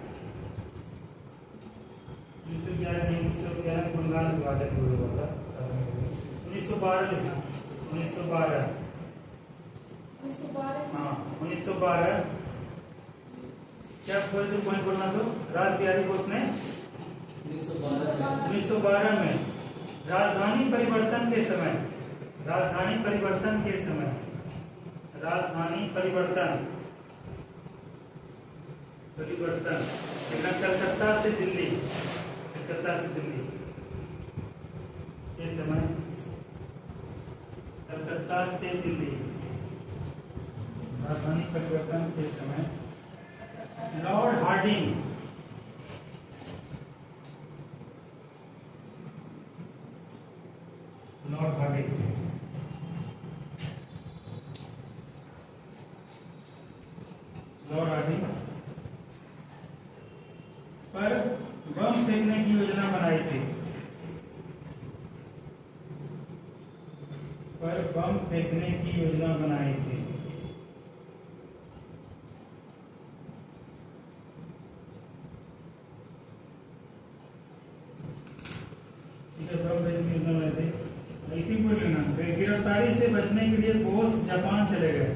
बंगाल विभाजन हुआ था, 1912 लिखा, 1912 हाँ 1912 क्या बोल दो पॉइंट बोलना, तो रास बिहारी बोस ने 1912 में राजधानी परिवर्तन के समय कलकत्ता से दिल्ली के समय, कलकत्ता से दिल्ली राजधानी परिवर्तन के समय लॉर्ड हार्डिंग पर बम फेंकने की योजना बनाई थी, ठीक है, बम फेंकने की योजना बनाई थी। ऐसी कोई लेना, गिरफ्तारी से बचने के लिए बोस जापान चले गए,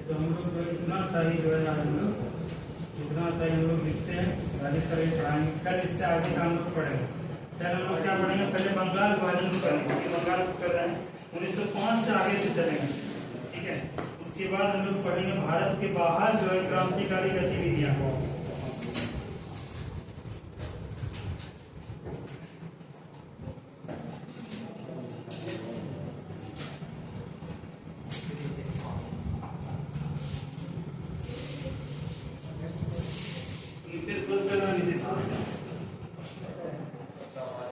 तो हम लोग जो इतना सारी जो है हम लोग लिखते हैं, सारी पढ़ाएंगे कल, इससे आगे का हम लोग पढ़ेंगे। चल हम लोग क्या पढ़ेंगे, पहले बंगाल विभाजन को पढ़ेंगे, क्योंकि बंगाल कर रहे हैं 1905 से आगे से चलेंगे, ठीक है। उसके बाद हम लोग पढ़ेंगे भारत के बाहर जो है क्रांतिकारी गतिविधियां,